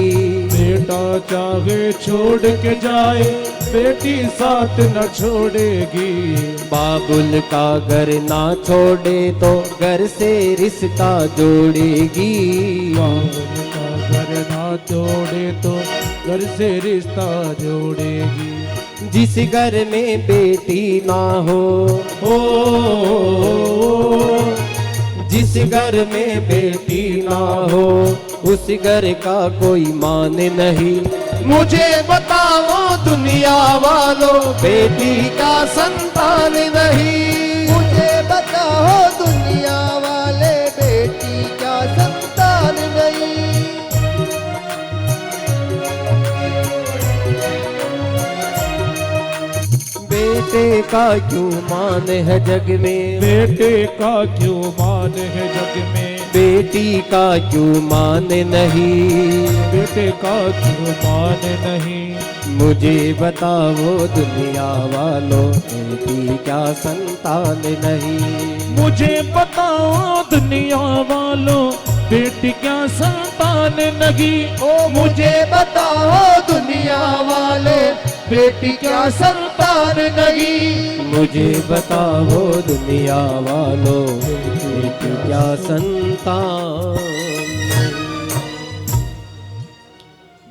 बेटा चाहे छोड़ के जाए, बेटी साथ न छोड़ेगी। बाबुल का घर ना छोड़े तो घर से रिश्ता जोड़ेगी। बाबुल का घर ना जोड़े तो घर से रिश्ता जोड़ेगी। जिस घर में बेटी ना हो, जिस घर में बेटी ना हो, उस घर का कोई मान नहीं। मुझे बताओ दुनिया वालों, बेटी का संतान नहीं। मुझे बताओ दुनिया वाले, बेटी क्या संतान नहीं। बेटे का क्यों मान है जग में, बेटे का क्यों मान है जग में, बेटी का क्यों मान नहीं। बेटे का क्यों मान नहीं। मुझे बताओ दुनिया वालों, बेटी क्या संतान नहीं। मुझे बताओ दुनिया वालों, बेटी क्या संतान नहीं। ओ मुझे बताओ दुनिया वाले, बेटी क्या संतान नहीं। मुझे बताओ दुनिया वालों, बेटी क्या संतान नहीं।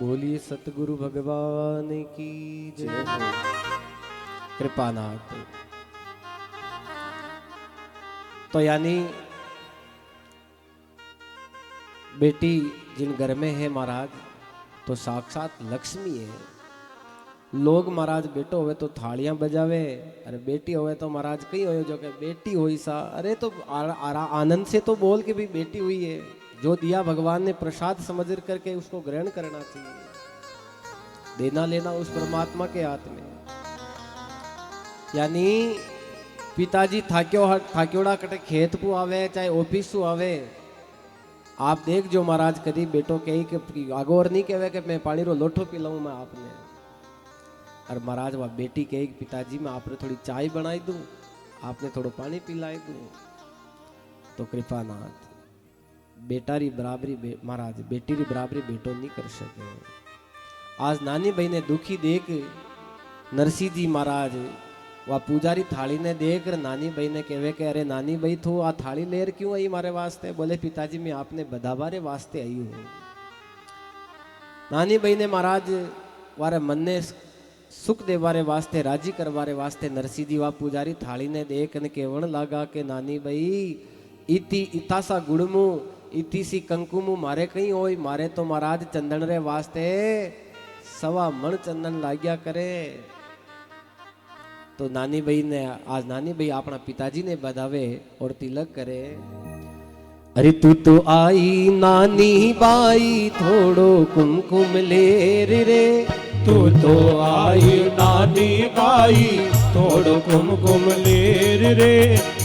बोलिए सतगुरु भगवान की जय हो। कृपानाथ। तो यानी बेटी जिन घर में है महाराज, तो साक्षात लक्ष्मी है। लोग महाराज बेटो होवे तो थालियां बजावे, अरे बेटी होवे तो महाराज कई हो जो के बेटी हुई सा, अरे तो आनंद से तो बोल के भी बेटी हुई है। जो दिया भगवान ने प्रसाद समझ करके उसको ग्रहण करना चाहिए। देना लेना उस परमात्मा के हाथ में। यानी पिताजी थाक्योड़ा कटे खेत को आवे चाहे ऑफिस को आवे, आप देख जो महाराज कदी बेटो कही कि आगोर नहीं कहे कि मैं पानी रो लोठो पिलाऊं मैं आपने, और महाराज वह बेटी कही पिताजी मैं आपने थोड़ी चाय बनाई दूं, आपने थोड़ा पानी पिलाई दूं। तो कृपानाथ बेटा री बराबरी महाराज बेटी री बराबरी बेटो नहीं कर सके। आज नानी भाई ने दुखी देख नरसिंह जी महाराज वह पुजारी थाली ने देख कर नानी भाई ने कहे कि अरे नानी भाई तू आ थाली लेर क्यों आई मारे वास्ते? बोले पिताजी मैं आपने बधावारे वास्ते आई हूँ। नानी भाई ने महाराज वारे मन ने सुख देवारे वास्ते राजी करवारे वास्ते नरसिंह जी वा पुजारी थाली ने देख ने केवण लगा के नानी भाई इति इतासा गुड़मू इति सी कंकुमू मारे कहीं होई, मारे तो महाराज चंदन रे वास्ते 1.25 मन चंदन लाग्या करे। तो नानी भाई ने आज नानी भाई अपना पिताजी ने बधावे और तिलक करे। अरे तू तो आई नानी बाई थोड़ो कुमकुम लेर रे, तू तो आई नानी बाई थोड़ो कुमकुम लेर रे।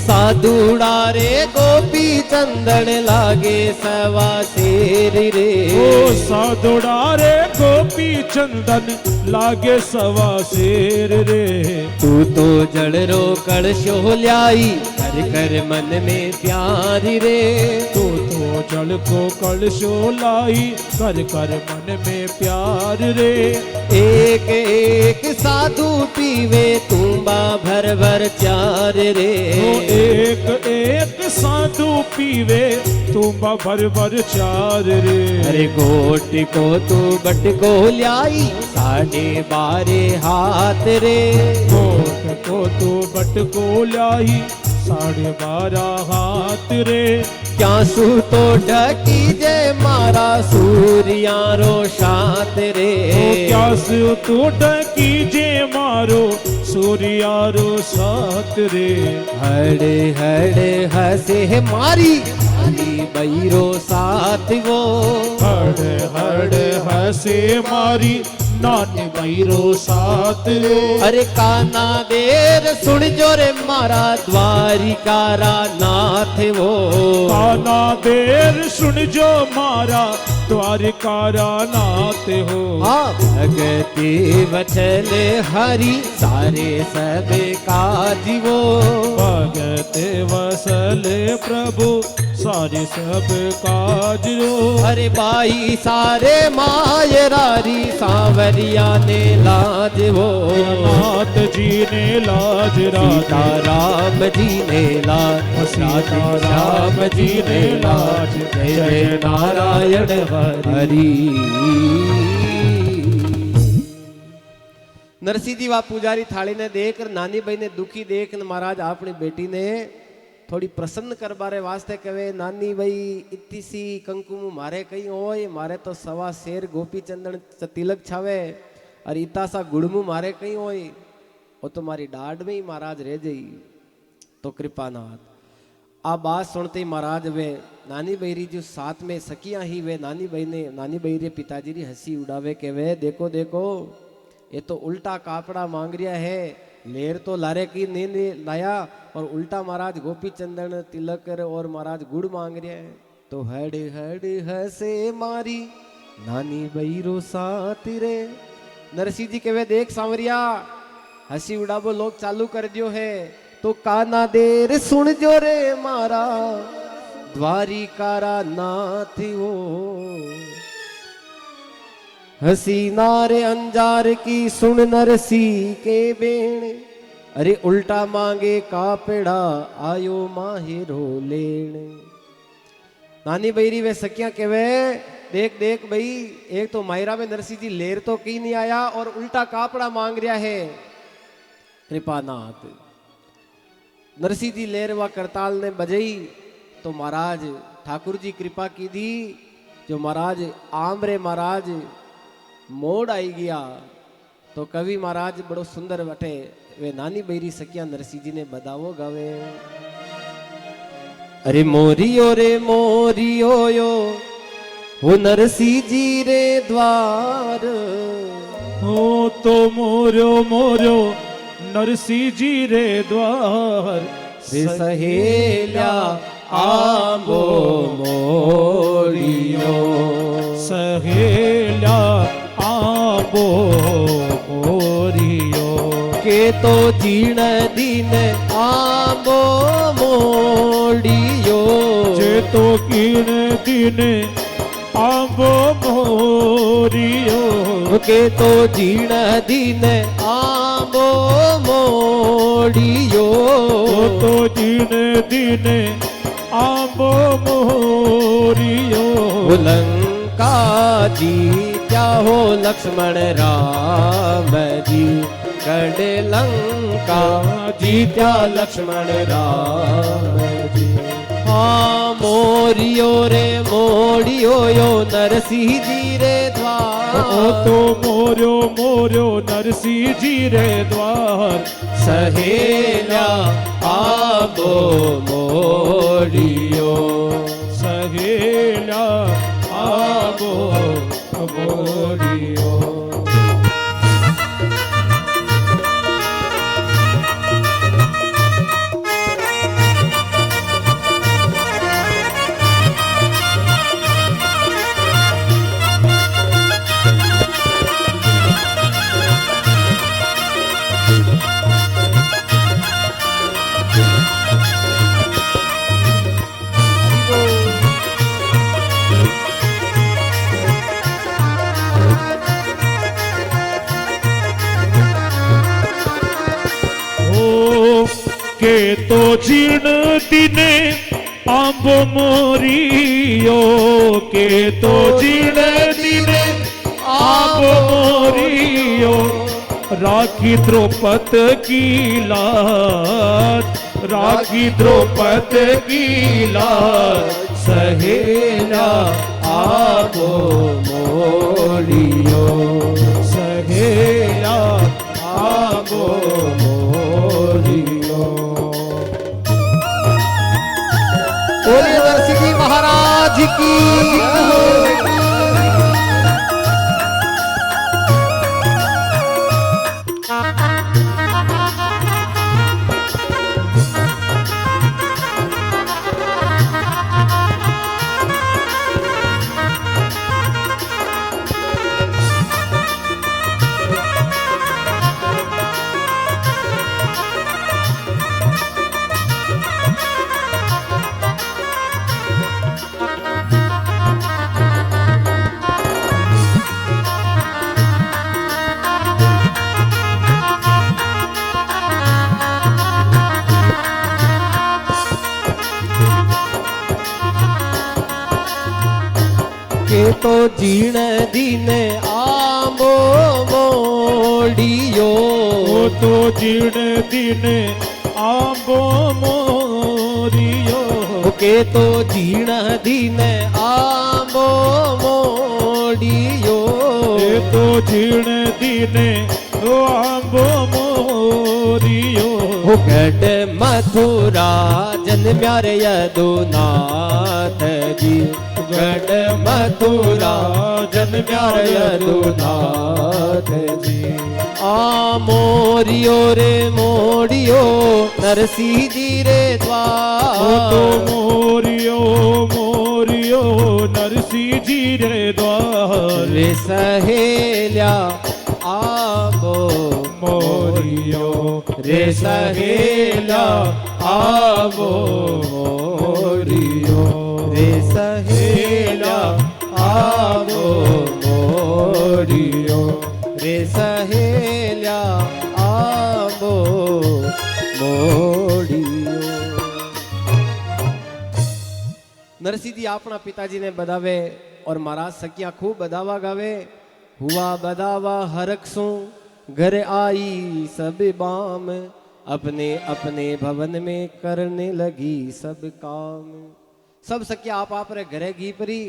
साधुड़ा रे गोपी चंदन लागे 1.25 शेर रे। ओ साधुड़ा रे गोपी चंदन लागे 1.25 शेर रे। तू तो जड़रो कड़शो ल्याई कर कर मन में प्यार रे। तू तो जल को कलशो लाई कर कर मन में प्यार रे। एक एक साधु पीवे तुम्बा भर भर चार रे। एक एक साधु पीवे तुम्बा भर भर चार रे। अरे गोट को तू बट को ल्याई 12.5 हाथ रे। गोट को तू बट को लाई 12.5 हाथ रे। क्या सू तो ढकी जय मारा सूर्या रो शात रे। क्या सू तो ढकी जय मारो सूर्यारो साथ रे। हड़े हड़े हसे मारी नानी बैरो साथ वो। हड़ हड़ हसे मारी नानी बैरो साथ रे। अरे काना देर सुन जो रे मारा द्वारिकारा नाथ वो। काना देर सुन जो मारा द्वारिकारा नाथ हो। हाँ भगति वचल हरि सारे सब काज वो। भगत वसल प्रभु सारे सब काज रो। अरे बाई सारे मायरारी सांवरिया ने लाज वो। नाथ जी ने लाज सीता राम जी ने लाज। सीता राम जी ने लाज। जय जय नारायण हरि। नरसिंह जी वा पुजारी थाली ने देख नानी भाई ने दुखी देख महाराज अपनी बेटी ने थोड़ी प्रसन्न करवारे वास्ते कहे नानी भाई इतनी सी कंकुम मारे कहीं होय, मारे तो 1.25 शेर गोपी चंदन तिलक छावे और इता सा गुड़मू मारे कहीं होय, वो तो मारी डाढ़ में ही महाराज रह जाई। तो कृपानाथ आ बात सुनते ही महाराज वे नानी बहरी जो साथ में सकिया ही वे नानी बहरी पिताजी री हंसी उड़ावे के वे देखो देखो ये तो उल्टा कापड़ा मांग रिया है। लेर तो लारे की नहीं लाया और उल्टा महाराज गोपी चंदन तिलक और महाराज गुड़ मांग रहे हैं। तो हड़ हड़ हसे मारी नानी बहरो साथ रे। नरसिंह जी कहे देख सांवरिया हंसी उड़ाबो लोग चालू कर दियो है। तो काना देर सुन जो रे मारा द्वारिकारा नाथ वो। हसी नारे अंजार की सुन नरसी के बेण। अरे उल्टा मांगे कापड़ा आयो माहिरो लेण। नानी बैरी वे सकिया के वे देख देख भाई एक तो मायरा में नरसिंह जी लेर तो की नहीं आया और उल्टा कापड़ा मांग रहा है। कृपानाथ नरसिंह जी लेर व करताल ने बजई तो महाराज ठाकुर जी कृपा की दी जो महाराज आमरे महाराज मोड़ आई गया। तो कवि महाराज बड़ो सुंदर बटे वे नानी बैरी सकिया नरसिंह जी ने बदावो गावे। अरे मोरियो रे मोरियो यो वो नरसिंह जी रे द्वार। हो तो मोरो मोरो नरसिंह जी रे द्वार। रे सहेल्या आंबो मोरियो। सहेल्या आंबो मोरियो। के तो जीण दिन आंबो मोड़ियो। जे तो कीण दिन आंबो मोरियो। के तो जीण दिन आंबो आंबो मोड़ियो तो जीने दीने आंबो मोरियो लंका जीत्या हो लक्ष्मण राम जी गढ़ लंका जीत्या लक्ष्मण राम जी हाँ मोरियो रे मोड़ियो यो नरसिंह जी रे द्वार तो मोर्यो मोर्यो नरसिंह जी रे द्वार सहेला आबो मोड़ियो सहेला आबो मोरियो के तो जीर्ण दिने आंबो मोरियो के तो जीर्ण दिने आंबो मोरियो राखी द्रौपद की लात राखी द्रौपद की लात सहेला आबो मोड़ियो सहेला आबो मोरियो बोलिए नरसिंह जी महाराज की के तो जीण दीन आंबो मोड़ियो तो जीर्ण दिन आंबो मोरियो के तो जीण दीन आंबो मोड़ियो तो जीर्ण दिन आंबो मोरियो गढ़ मथुरा जन्म्यारे यदुनाथ जी गढ़ मथुरा जन्म्यारे यदुनाथ जी आ मोरियो रे मोड़ियो नरसिंह जी रे द्वार तो मोरियो मोरियो नरसिंह जी रे द्वार रे सहेल्या आबो मोरियो रे सहेला आबो मोरियो रे सहेला आबो मोरियो रे सहेला आबो मोरियो नरसिंह जी अपना पिताजी ने बधावे और महाराज सखिया खूब बधावा गावे हुआ बधावा हरक सो घर आई सब बाम अपने अपने भवन में करने लगी सब काम सब सखिया आप रे घरे घी परी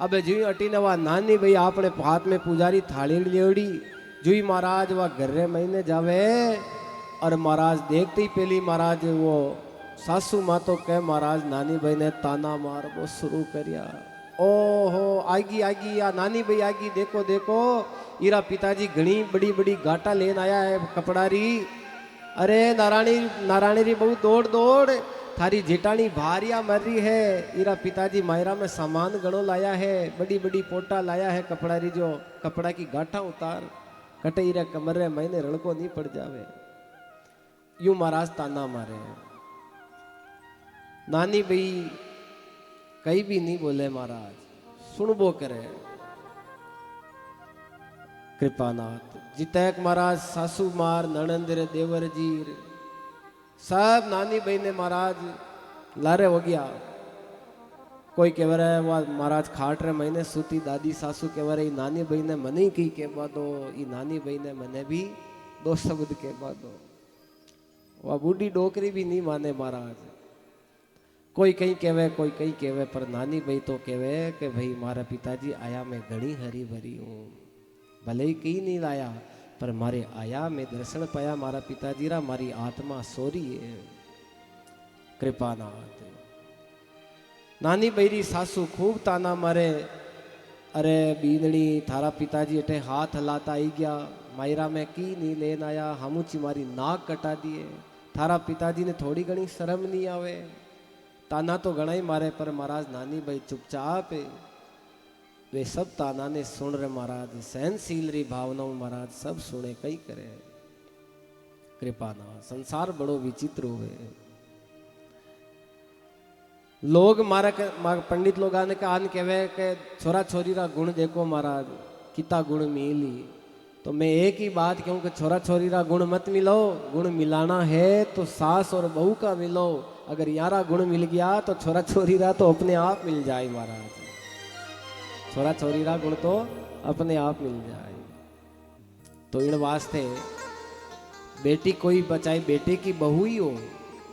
अब जुई अटी नवा नानी भाई आपने हाथ में पुजारी थाली लेवड़ी जुई महाराज वह घर रे महीने जावे और महाराज देखते ही पहली महाराज वो सासू माँ तो कह महाराज नानी भाई ने ताना मार वो शुरू करिया ओहो आगी आगी या नानी भाई आगी देखो देखो इरा पिताजी घनी बड़ी बड़ी गाटा लेन आया है कपड़ारी अरे नारायणी री बहुत दौड़ दौड़ थारी जेठानी भारिया मर रही है इरा पिताजी मायरा में सामान गणो लाया है बड़ी बड़ी पोटा लाया है कपड़ारी जो कपड़ा की गाठा उतार कटे इरा कमर रे महीने रड़को नहीं पड़ जावे यूं महाराज ताना मारे नानी भाई कहीं भी नहीं बोले महाराज सुनबो करे कृपानाथ जितैक महाराज सासू मार नणंदर देवर जीर सब नानी बहन ने महाराज लारे हो गया। कोई कह रहा है वह महाराज खाट रहे महीने सूती दादी सासू कह रहे नानी बहन ने मने की कहवा दो, ये नानी बहन ने मने भी दो शब्द कहवा दो। वह बूढ़ी डोकरी भी नहीं माने महाराज। कोई कहीं कहवे कोई कहीं कहवे, पर नानी भाई तो कहवे कि भाई मारा पिताजी आया मैं घनी हरी भरी हूँ, भले ही कहीं नहीं लाया पर मारे आया मैं दर्शन पाया मारा पिताजी रा, मारी आत्मा सोरी है। कृपानाथ नानी बैरी सासू खूब ताना मारे, अरे बीनड़ी थारा पिताजी अठे हाथ हलाता आई गया, मायरा में की नहीं लेन आया, हमूची मारी नाक कटा दिए, थारा पिताजी ने थोड़ी घनी शर्म नहीं आवे। ताना तो घना ही मारे पर महाराज नानी भाई चुपचाप है। वे सब ताना ने सुन रहे महाराज, सहनशील री भावनाओं महाराज सब सुने कई करे। कृपाना संसार बड़ो विचित्र हुए। लोग मारा पंडित लोग आने का आन कहवे के छोरा छोरी रा गुण देखो महाराज कितना गुण मिली। तो मैं एक ही बात कहूँ कि छोरा छोरी रा गुण मत मिलो, गुण मिलाना है तो सास और बहू का मिलो। अगर यारा गुण मिल गया तो छोरा छोरी रा तो अपने आप मिल जाए महाराज, छोरा छोरी रा गुण तो अपने आप मिल जाए। तो इन वास्ते बेटी कोई बचाए, बेटे की बहू ही हो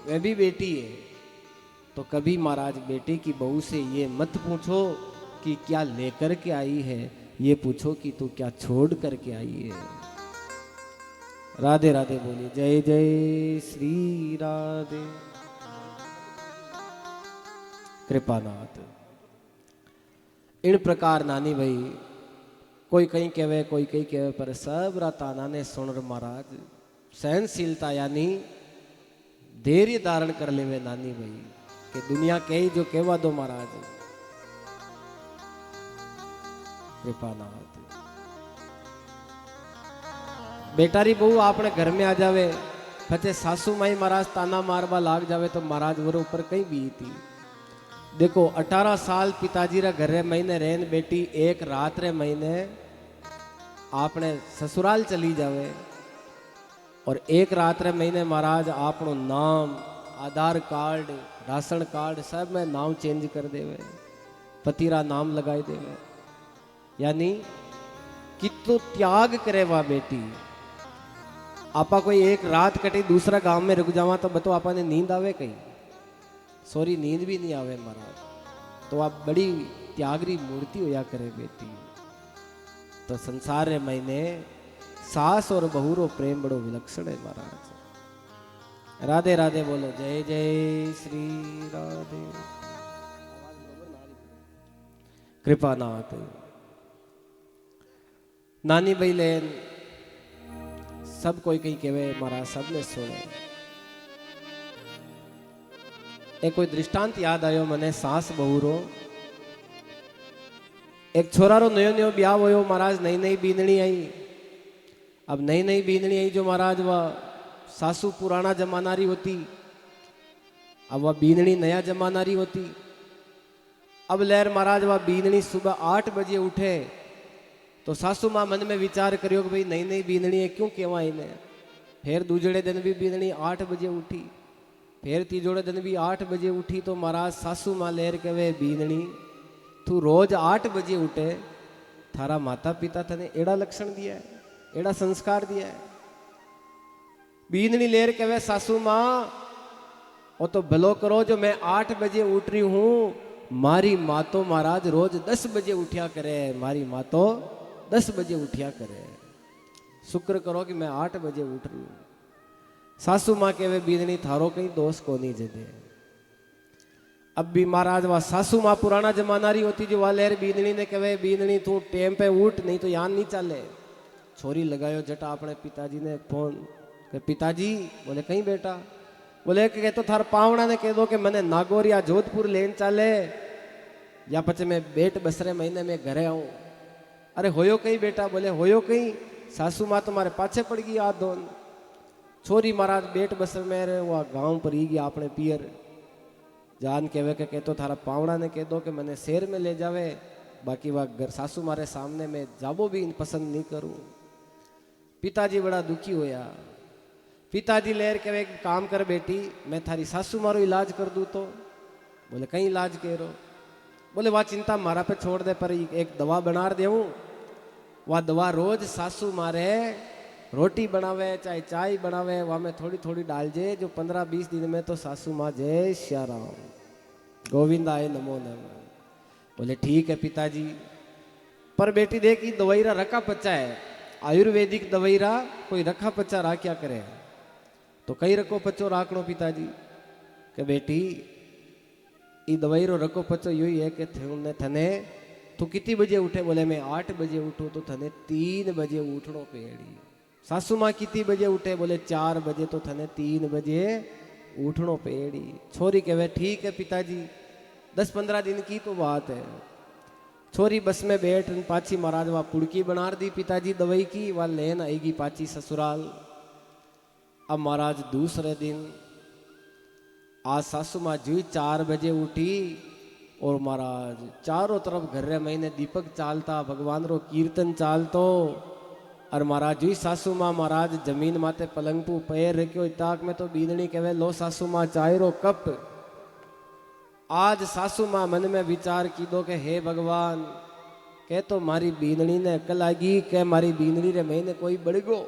वह भी बेटी है, तो कभी महाराज बेटे की बहू से ये मत पूछो कि क्या लेकर के आई है, ये पूछो कि तू क्या छोड़ करके आई है। राधे राधे बोली जय जय श्री राधे। कृपानाथ इन प्रकार नानी भाई कोई कहीं कहवे कोई कहीं कहवे, पर सब ताना ने सुन महाराज सहनशीलता यानी धैर्य धारण कर लेवे नानी भाई कि दुनिया कही जो कहवा दो महाराज। कृपानाथ बेटारी बहू आपने घर में आ जावे पचे सासू माई महाराज ताना मारवा लाग जावे तो महाराज वो ऊपर कहीं भी थी। देखो 18 साल पिताजी रा घर महीने रहन बेटी एक रात रे महीने आपने ससुराल चली जावे और एक रात रे महीने महाराज आपनो नाम आधार कार्ड राशन कार्ड सब में नाम चेंज कर देवे, पतिरा नाम लगाई देवे। यानी कितो त्याग करे वह बेटी। आपा कोई एक रात कटी दूसरा गांव में रुक जावा तो बतो आपा ने नींद आवे कहीं, सोरी नींद भी नहीं आवे महाराज। तो आप बड़ी त्यागरी मूर्ति होया करे बेटी। तो संसार रे महीने सास और बहू रो प्रेम बड़ो विलक्षण है महाराज। राधे राधे बोलो जय जय श्री राधे। कृपानाथ नानी भाई लेन सब कोई कहीं कहवे महाराज सबने सुने। एक कोई दृष्टांत याद आयो मने सास बहू रो। एक छोरा रो नयो नयो ब्याह होयो महाराज, नई नई बींदनी आई। अब नई नई बींदनी आई जो महाराज वह सासू पुराना जमाना री होती, अब वह बींदनी नया जमाना री होती। अब लहर महाराज वह बींदनी सुबह 8 बजे उठे तो सासू माँ मन में विचार करियो कि भाई नई नई बींदनी है क्यों केवा इन्हें। फिर दूसरे दिन भी बींदनी 8 बजे उठी, फिर तीजोड़े दिन भी 8 बजे उठी। तो महाराज सासू माँ लेर कहे बींदनी तू रोज 8 बजे उठे, थारा माता पिता तने एड़ा लक्षण दिया है, एड़ा संस्कार दिया है। बींदनी लेर कहे सासू माँ वो तो भलो करो जो मैं 8 बजे उठ रही हूँ, मारी माँ तो महाराज रोज 10 बजे उठिया करे, मारी माँ तो 10 बजे उठिया करे, शुक्र करो कि मैं 8 बजे उठ रही हूँ। सासू माँ के वे बींदनी थारो कहीं दोष को नहीं जदे। अब भी महाराज वह सासू माँ पुराना जमाना रही होती जो वाले बींदनी ने कहे बींदनी तू टेम पे उठ नहीं तो यान नहीं चले। छोरी लगायो जटा अपने पिताजी ने फोन कि पिताजी। बोले कहीं बेटा? बोले कि तो थार पावना ने कह दो कि मैंने नागौर या जोधपुर लेन चाले या पचे मैं बेट बसरे महीने में घरे आऊं। अरे होयो कहीं बेटा? बोले होयो कहीं, सासू माँ तुम्हारे पाछे पड़ गई आ दोन। छोरी महाराज बेट बसर में रहे वह गांव पर ही गया अपने पियर जान के वे के तो थारा पावड़ा ने कह दो कि मैंने शहर में ले जावे बाकी वह घर सासू मारे सामने में जाबो भी पसंद नहीं करूं। पिताजी बड़ा दुखी होया। पिताजी लेर के एक काम कर बेटी, मैं थारी सासू मारो इलाज कर दूं तो। बोले कहीं इलाज करो। बोले वह चिंता मारा पे छोड़ दे, पर एक दवा बना देऊं। वह दवा रोज सासू मारे रोटी बनावे चाहे चाय बनावे, वह में थोड़ी थोड़ी डाल जे, जो 15-20 दिन में तो सासू माँ जय श्या राम गोविंदाय नमो नमः। बोले ठीक है पिताजी, पर बेटी देखी दवाईरा रखा पच्चा है, आयुर्वेदिक दवाईरा कोई रखा पच्चा रा क्या करे। तो कई रखो पच्चो राखनो पिताजी के बेटी ई दवाई रो रखो पच्चो यू ही है कि थने तू कितनी बजे उठे। बोले मैं 8 बजे उठूं, तो थने 3 बजे उठनो पेड़ी। सासू माँ कितनी बजे उठे। बोले 4 बजे, तो थने 3 बजे उठनो पेड़ी। छोरी कहे ठीक है पिताजी, 10-15 दिन की तो बात है। छोरी बस में बैठ पाची महाराज वह पुड़की बना दी पिताजी दवाई की, वह लेन आएगी पाची ससुराल। अब महाराज दूसरे दिन आज सासू माँ जी 4 बजे उठी, और महाराज चारों तरफ घर महीने दीपक चालता, भगवान रो कीर्तन चालतो। और महाराज जी सासू माँ महाराज जमीन माते पलंग पू पैर रखियो। इताक में तो बींदनी कहे लो सासू माँ चाय रो कप। आज सासू माँ मन में विचार की दो के हे भगवान, कह तो मारी बींदनी ने अकल आगी, के मारी बींदनी रे महीने कोई बढ़ गो।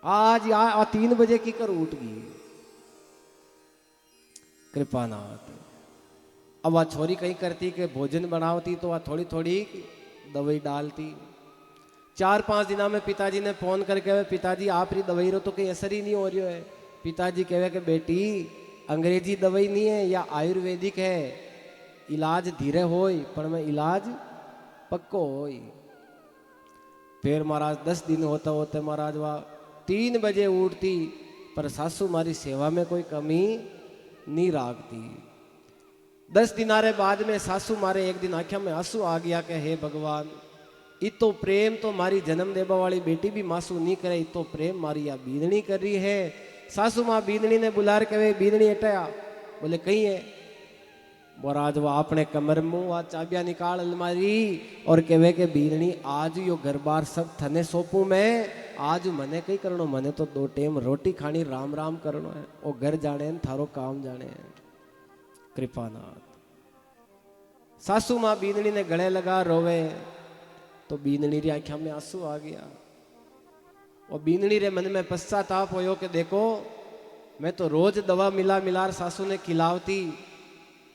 आज 3 बजे की कर उठ गई कृपानाथ। अब वह छोरी कहीं करती कि भोजन बनावती, तो वह थोड़ी थोड़ी दवाई डालती। 4-5 दिना में पिताजी ने फोन करके पिताजी आप री दवाई रो तो कहीं असर ही नहीं हो रही है। पिताजी कहे कि बेटी अंग्रेजी दवाई नहीं है या आयुर्वेदिक है, इलाज धीरे होई पर मैं इलाज पक्को होई। फिर महाराज 10 दिन होते होते महाराज वह 3 बजे उठती, पर सासू मारी सेवा में कोई कमी नहीं राखती। 10 दिनारे बाद में सासू मारे एक दिन आंखों में आंसू आ गया कि हे भगवान, इतो प्रेम तो मारी जन्म देवा वाली बेटी भी मासू नहीं करे, इतो प्रेम मारी या बींदनी कर रही है। सासू माँ बींदनी ने बुला के बींदनी हटाया। बोले कहीं है। महाराज वो अपने कमर मुंह आ चाबिया निकाल अलमारी और कहे के बींदनी आज यो घर बार सब थने सौंपू मैं, आज मने कई करनो, मने तो 2 टाइम रोटी खानी राम राम करनो है। वो घर जाने थारो काम जाने है। कृपानाथ सासू माँ बींदनी ने गले लगा रोवे, तो बींदनी री आंखों में आंसू आ गया। और बींदनी रे मन में पश्चाताप होयो कि देखो मैं तो रोज दवा मिलार सासू ने खिलावती,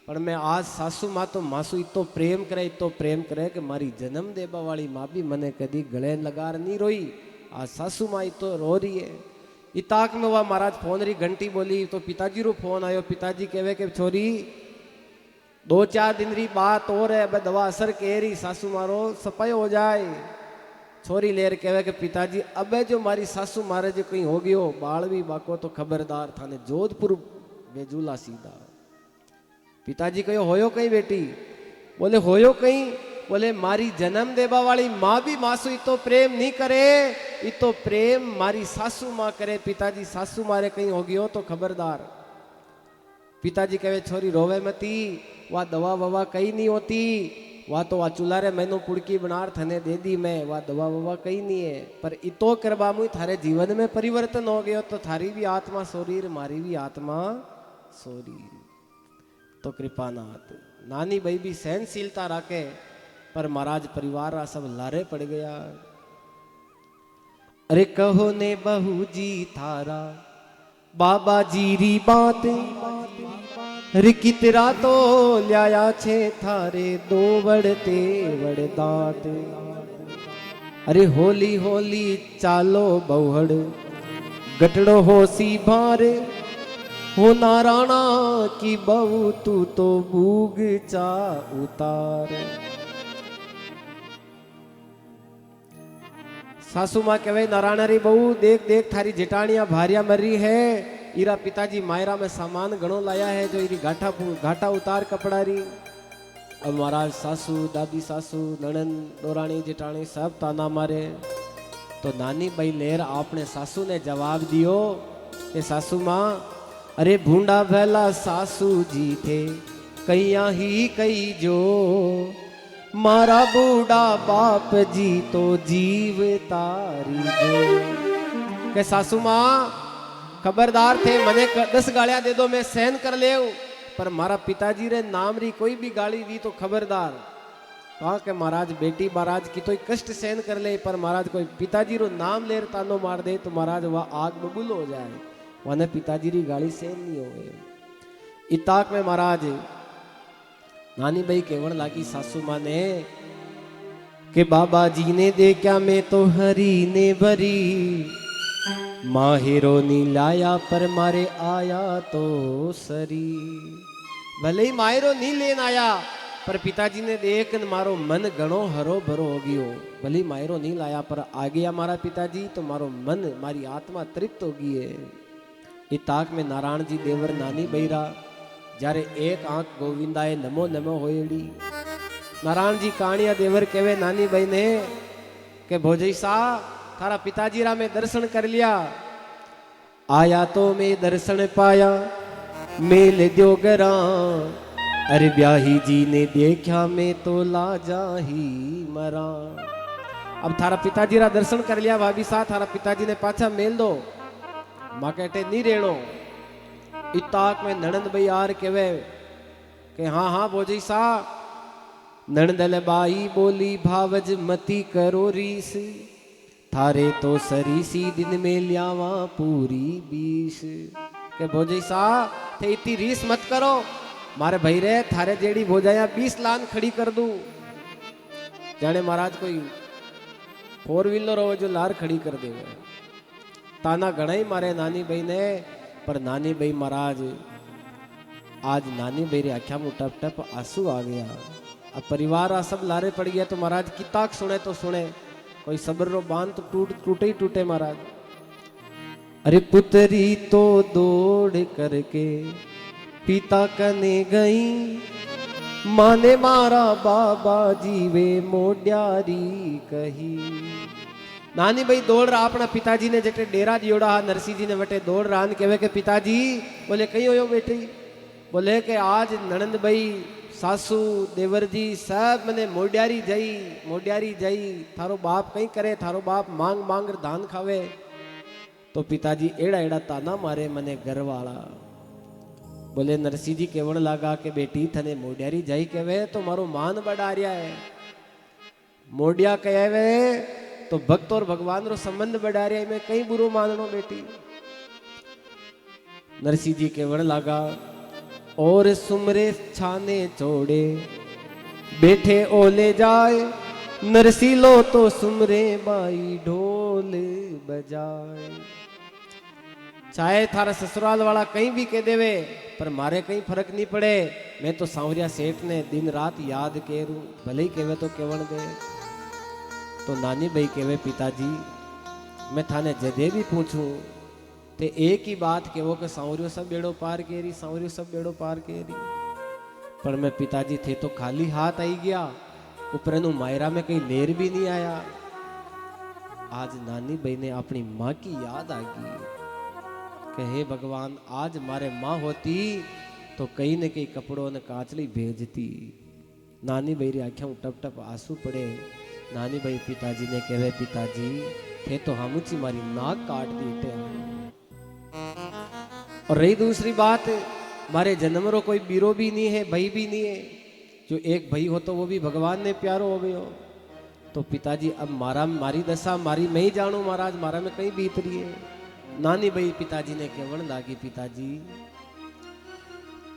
पर मैं आज सासू माँ तो मासू इतो प्रेम करे कि मारी जन्म देवा वाली माँ भी मने कदी गले लगार नहीं रोई, आज सासू माँ इतो रो रही है। इताक में वह महाराज फोन री घंटी बोली, तो पिताजी रो फोन आयो। पिताजी कहे कि छोरी 2-4 दिन री बात और है, दवा असर कह रही, सासू मारो सफाई हो जाए। छोरी लेर कहे कि पिताजी अबे जो मारी सासू मारे जो कहीं हो गयो बाल भी बाको तो खबरदार थाने जोधपुर बेजूला सीधा। पिताजी कहो होयो कहीं बेटी। बोले होयो कहीं। बोले मारी जन्म देवा वाली माँ भी मासू इतो प्रेम नहीं करे, इतो प्रेम मारी सासू माँ करे। पिताजी सासू मारे कहीं हो गयो तो खबरदार। पिताजी कहे छोरी रोवे मती, वह दवा ववा कहीं नहीं होती, वह तो वह चूल्हा मैनू पुड़की बनार थने दे दी मैं, वह दवा ववा कहीं नहीं है। पर इतो करवा मुई थारे जीवन में परिवर्तन हो गयो, तो थारी भी आत्मा शरीर मारी भी आत्मा शरीर। तो कृपानाथ नानी भाई भी सहनशीलता राखे, पर महाराज परिवार रा सब लारे पड़ गया। अरे कहो ने बहू जी थारा बाबा जी री बात, अरे कितरा तो लिया छे थारे 2 वड़ते वड़ दांत। अरे होली होली चालो बहुड़ गटड़ो हो सी भार, हो नारायणा की बहू तू तो बूग चा उतार। सासू माँ कहे नारायण री बहू देख देख थारी जेठानिया भारिया मरी है, इरा पिताजी मायरा में सामान घणो लाया है जो इरी घाटा उतार कपड़ा री। अब महाराज सासू दादी सासू नणन डोराणी जेठाणी सब ताना मारे। तो नानी भाई लेर आपने सासू ने जवाब दियो कि सासू माँ अरे भूंडा भला सासू जी थे कैया ही कई जो, मारा बूढ़ा बाप जी तो जीव तारी जो। के सासू मां खबरदार थे, मने 10 गालियां दे दो मैं सहन कर ले, पर मारा पिताजी रे नाम री कोई भी गाली दी तो खबरदार। कहा के महाराज बेटी महाराज की तो कष्ट सहन कर ले, पर महाराज कोई पिताजी रो नाम ले तानो मार दे तो महाराज वह आग बबूल हो जाए, वने पिताजी री गाली सहन नहीं होवे। इताक में महाराज नानी भाई केवण लागी सासू मां ने के बाबा जी ने देखा मैं तो हरी ने भरी, माहिरो नी लाया पर मारे आया तो सरी। भले ही माहिरो नी लेन आया, पर पिताजी ने देख मारो मन घणो हरो भरो हो गयो। भले ही माहिरो नी लाया पर आ गया मारा पिताजी तो मारो मन मारी आत्मा तृप्त हो गई है। इताक में नारायण जी देवर नानी बैरा जारे एक आंख गोविंदाए नमो नमो होएड़ी। नारायण जी कानिया देवर केवे नानी भाई ने के भोजई सा थारा पिताजी रा में दर्शन कर लिया, आया तो मैं दर्शन पाया मेल दो गरा, अरे ब्याही जी ने देखा मैं तो लाजा ही मरा। अब थारा पिताजी रा दर्शन कर लिया भाभी सा, थारा पिताजी ने पाछा मेल दो मां कहते नहीं रेणो। इताक में ननंद भाई यार केवे के हाँ हाँ भोजई सा। ननंदल बाई बोली भावज मती करो रीस, थारे तो सरीसी दिन में लियावा पूरी 20। के भोजई सा थे इतनी रीस मत करो, मारे भाई रे थारे जेड़ी भोजाया 20 लान खड़ी कर दूं। जाने महाराज कोई 4 व्हीलर हो जो लार खड़ी कर देवे। ताना घना ही मारे नानी भाई ने, पर नानी भाई महाराज आज नानी भाई रे आख्या में टप टप आंसू आ गया। अब परिवार आ सब लारे पड़ गया तो महाराज किताक सुने तो सुने, कोई सब्र रो बांध तो टूटे ही टूटे महाराज। अरे पुतरी तो दौड़ करके पिता कने गई, माने मारा बाबा जीवे मोड्यारी कही। नानी भाई दौड़ रहा अपना पिताजी ने जटे डेरा दियोड़ा नरसिंह जी ने वटे दौड़ रहा कहे के पिताजी बोले कहीं हो बेटी, बोले के आज ननंद भाई सासू देवर जी सब मने मोड्यारी जाई, थारो बाप कहीं करे, थारो बाप मांग मांग धान खावे। तो पिताजी एड़ा एड़ा ताना मारे मने घर वाला। बोले नरसिंह जी केवण लागा के बेटी थने मोड्यारी जाई कहवे तो मारो मान बढ़ा रिया है, मोडिया कहवे तो भक्त और भगवान रो संबंध बढ़ा रिया है, मैं कहीं बुरो माननो बेटी। नरसिंह जी केवण लागा और सुमरे छाने छोड़े बैठे ओले जाए, नरसिलो तो सुमरे बाई ढोल बजाए। चाहे थारा ससुराल वाला कहीं भी कह देवे पर मारे कहीं फर्क नहीं पड़े, मैं तो सांवरिया सेठ ने दिन रात याद करूं, भले ही कहवे तो केवण दे। तो नानी भाई कहवे पिताजी मैं थाने जदे भी पूछूं ते एक ही बात केवो के सांवरियो सब बेड़ो पार केरी, सांवरियो सब बेड़ो पार केरी। पर मैं पिताजी थे तो खाली हाथ आई गया, ऊपर मायरा में कहीं लेर भी नहीं आया। आज नानी भाई ने अपनी माँ की याद आ गई कि हे भगवान आज मारे माँ होती तो कहीं न कहीं कपड़ों ने काचली भेजती। नानी भाई री आंखों टप टप आंसू पड़े। नानी भाई पिताजी ने कहे पिताजी थे तो हमची मारी नाक काट दी थे। और रही दूसरी बात, मारे जन्म रो कोई बीरो भी नहीं है, भाई भी नहीं है, जो एक भाई हो तो वो भी भगवान ने प्यारो हो गयो। तो पिताजी अब मारी दशा मारी मैं ही जानू महाराज, मारा में कहीं बीत रही है। नानी भाई पिताजी ने केवण लागी पिताजी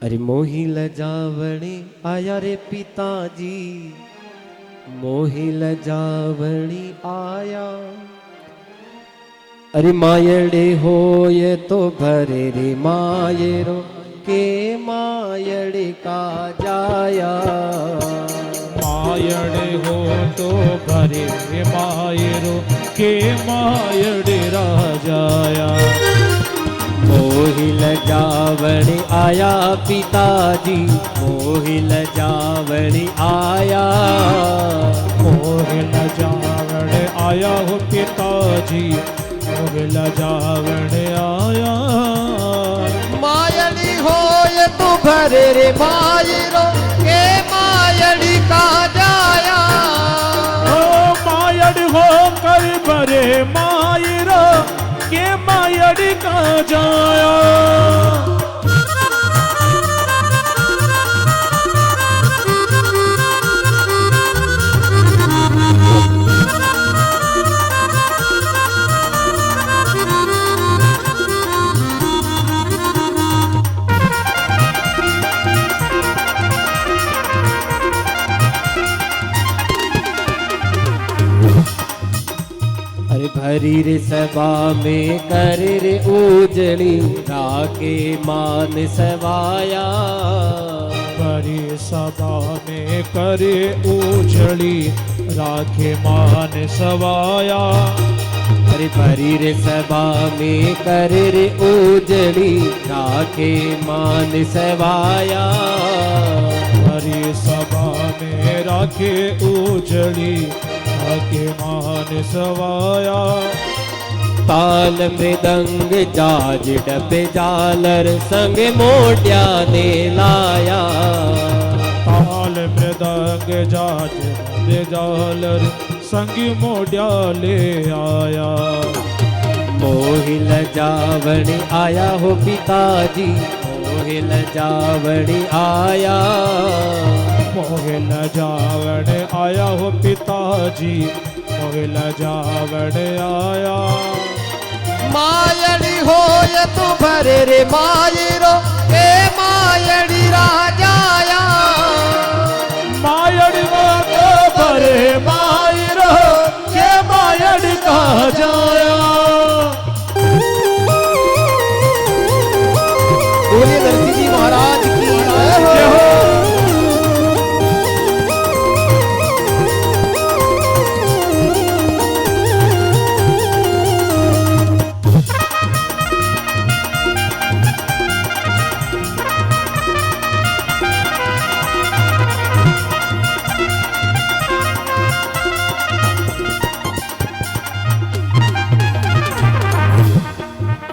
अरे मोही लजावणी आया रे पिताजी, मोही लजावणी आया, अरे मायड़े हो ये तो भरे रे मायरो के मायड़े का जाया, मायड़े हो तो भरे रे मायरो के मायड़े राजाया। मोही लजावणी आया पिताजी, मोही लजावणी आया, मोह लजावण आया हो पिताजी, मोह लजावण आया। मायड़ी हो ये तू भरे रे मायरो के मायड़ी का जाया, का जाया। अरे भरी रे सभा में कर रे उजड़ी राके मान सवाया। भरी सभा में करे उजड़ी राखे मान सवाया। अरे भरी रे सभा में कर रे उजड़ी राके मान सवाया। भरी सभा में राखे उजड़ी राखे मान सवाया। ताल मृदंग जाज डबे जालर संग मोटिया ने लाया। ताल मृदंग जाज डबे जालर संग मोटिया ले आया। मोहिल जावण आया हो पिताजी, मोहिल जावण आया। मोहिल जावण आया हो पिताजी, मोहिल जावण आया। मायड़ी हो ये तू भरे रे मायरो ए मायड़ी राजाया। मायड़ वो तो भरे मायरो के मायड़ का जाया। बोलिए नरसिंह जी महाराज की जय हो।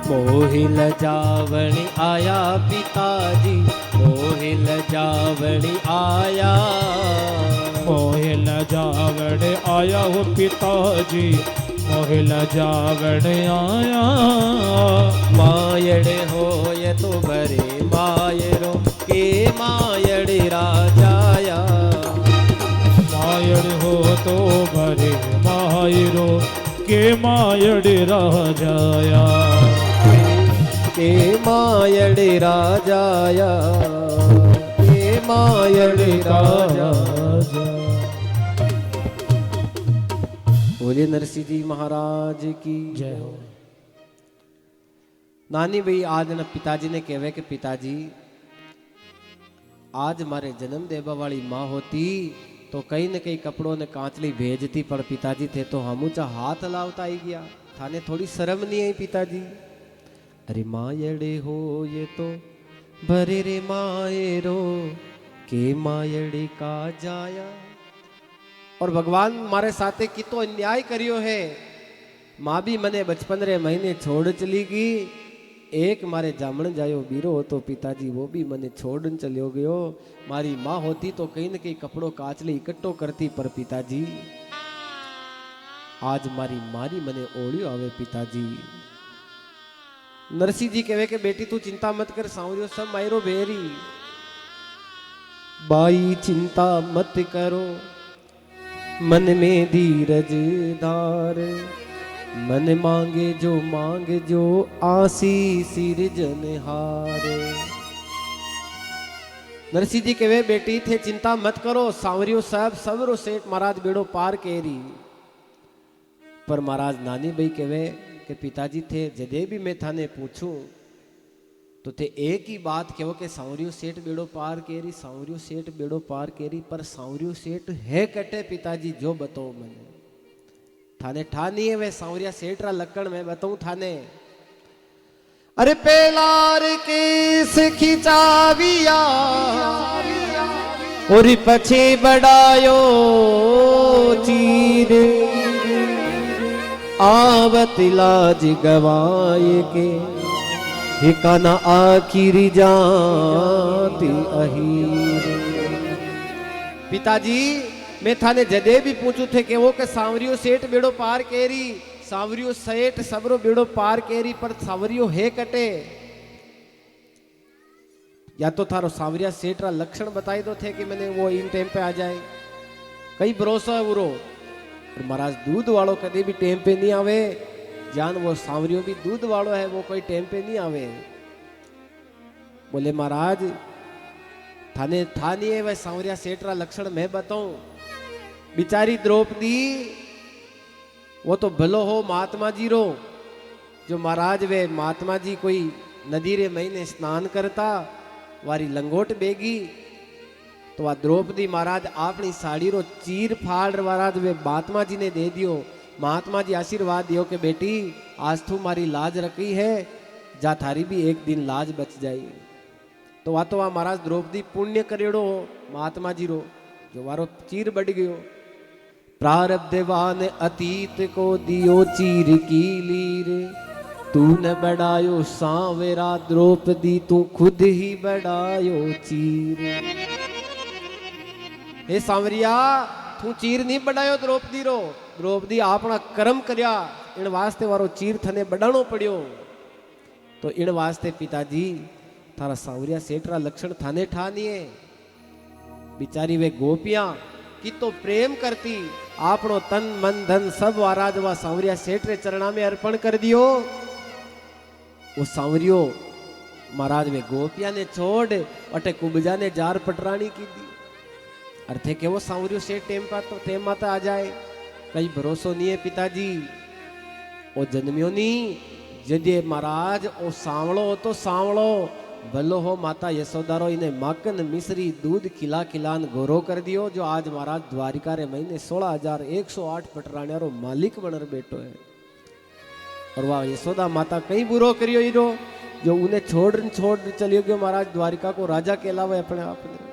मोहिल जावण आया पिताजी, मोहिल जावण आया। मोहिल जावण आया हो पिताजी, मोहिल जावण आया। मायड़ हो ये तो भरे मायरो के मायड़ राजाया। मायड़ हो तो भरे मायरो के मायड़ राजाया। के मायड़ राजाया, के मायड़ राजा। बोलिए नरसिंह जी महाराज की जय हो। नानी भाई आज न पिताजी ने कहवे कि पिताजी आज मारे जन्म देवा वाली माँ होती तो कहीं न कहीं कपड़ों ने कांचली भेजती, पर पिताजी थे तो हम ऊंचा हाथ लावता ही गया। थाने थोड़ी शर्म नहीं आई पिताजी? अरे मायड़े हो ये तो भरे रे मायरो के मायड़े का जाया। और भगवान मारे साथे की तो अन्याय करियो है। माँ भी मने बचपन रे महीने छोड़ चली गई। एक मारे जामण जायो बीरो तो पिताजी वो भी मने छोड़न चलियो गयो। मारी माँ होती तो कहीं न कहीं कपड़ों काचली इकट्ठो करती, पर पिताजी आज मारी मने ओढ़ियो आवे पिताजी। नरसिंह जी कहे कि बेटी तू चिंता मत कर, सांवरियो सब मायरो बेरी। बाई चिंता मत करो, मन में धीरज धार। मन मांगे जो आसी सिरजनहार। नरसिंह जी कहे बेटी थे चिंता मत करो, सांवरियो साहब सबरो सेठ महाराज बेड़ो पार केरी। पर महाराज नानी भाई कहे कि पिताजी थे जदे भी मैं थाने पूछूं तो थे एक ही बात कहो कि सांवरियो सेठ बेड़ो पार केरी, सांवरियो सेठ बेड़ो पार केरी। पर सांवरियो सेठ है कटे पिताजी जो बताओ मैंने थाने ठानी है वे सांवरिया सेठ रा लक्कड़ में बताऊं थाने। अरे पेलार केस खिंचाविया और पछे बढ़ायो चीर। आवत लाज गवाए के ठिकाना आखिर जाती अहीर। पिताजी मैं थाने जदे भी पूछू थे कि वो के सांवरियो सेठ बेड़ो पार केरी, सांवरियो सेठ सबरो बेड़ो पार केरी पर सांवरियो है कटे। या तो थारो सांवरिया सेठ रा लक्षण बताई दो थे कि मैंने वो इन टाइम पे आ जाए, कई भरोसा है उरो। और महाराज दूध वालों कदे भी टाइम पे नहीं आवे, जान वो सांवरियो भी दूध वालो है, वो कोई टाइम पे नहीं आवे। बोले महाराज थाने था नहीं है वह सांवरिया सेठ रा लक्षण मैं बताऊं। बिचारी द्रौपदी वो तो भलो हो महात्मा जी रो, जो महाराज वे महात्मा जी कोई नदी रे महीने स्नान करता वारी लंगोट बेगी, तो वह द्रौपदी महाराज अपनी साड़ी रो चीर फाड़ महाराज वे महात्मा जी ने दे दियो। महात्मा जी आशीर्वाद दियो कि बेटी आज तू मारी लाज रखी है, जा थारी भी एक दिन लाज बच जाई। तो वह महाराज द्रौपदी पुण्य करेड़ो महात्मा जी रो, जो वारो चीर बढ़ गयो। प्रारब्धवान अतीत को दियो चीर की लीर, तू न बढ़ायो सांवरा द्रौपदी तू खुद ही बढ़ायो चीर। हे सांवरिया तू चीर नहीं बढ़ायो द्रौपदी रो, द्रौपदी अपना कर्म करया इन वास्ते वारो चीर थने बढ़ानो पड़ियो। तो इन वास्ते पिताजी थारा सांवरिया सेठ रा लक्षण थाने ठा नहीं है। बिचारी वे गोपियां कि तो प्रेम करती, आपनो तन मन धन सब महाराज वा सांवरिया सेठ रे चरणा में अर्पण कर दियो। वो सांवरियो महाराज वे गोपिया ने छोड़ अटे कुबजा ने जार पटरानी की दी। अर्थे के वो सांवरियो सेठ टेम माता आ जाए, कई भरोसो नहीं है पिताजी। ओ जन्मियो नहीं जदे महाराज ओ सांवलो हो तो सांवलो भलो हो माता यशोदारो इने माखन मिश्री दूध खिला खिलान गोरो कर दियो, जो आज महाराज द्वारिका रे महीने 16,108 पटराणिया रो मालिक बनर बैठो है। और वाह यशोदा माता कई बुरो करियो इरो, जो उन्हें छोड़ चलियो गयो महाराज द्वारिका को राजा कहलावे अपने आप ने।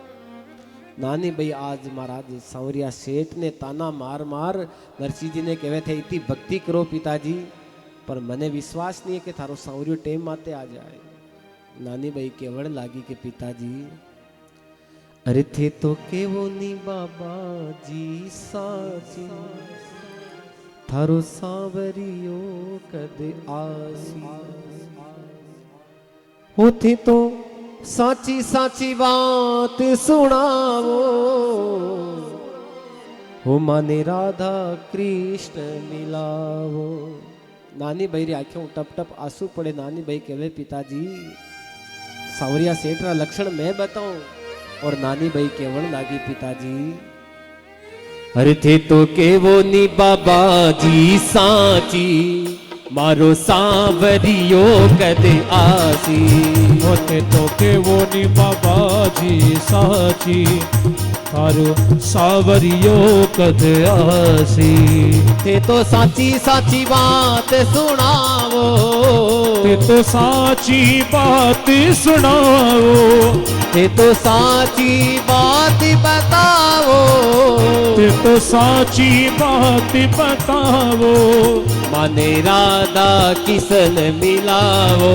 नानी भाई आज महाराज सांवरिया सेठ ने ताना मार मार नरसिंह जी ने कहे थे इतनी भक्ति करो पिताजी, पर मने विश्वास नहीं है कि थारो सांवरियो टेम माते आ जाए। नानी भाई केवड़ लागी के पिताजी अरे थे तो केवो नी बाबा जी साची, थारो सांवरियो कद आसी। होती तो साची साची बात सुनावो, हो माने राधा कृष्ण मिलावो। नानी भाई री आंखों टप टप आंसू पड़े। नानी भाई कहे पिताजी सांवरिया सेठ रा लक्षण मैं बताऊं। और नानी भाई केवण लागी पिताजी अरे थे तो केवो नी बाबा जी साची, मारो सांवरियो कद आसी। होते तो के वो नी बाबा जी साची, थारो सांवरियो कद आसी। थे तो साची साची बात सुनावो, ते तो साची बात सुनाओ, थे तो साची बात बताओ, ते तो साची बात बताओ। माने राधा किसन मिलावो,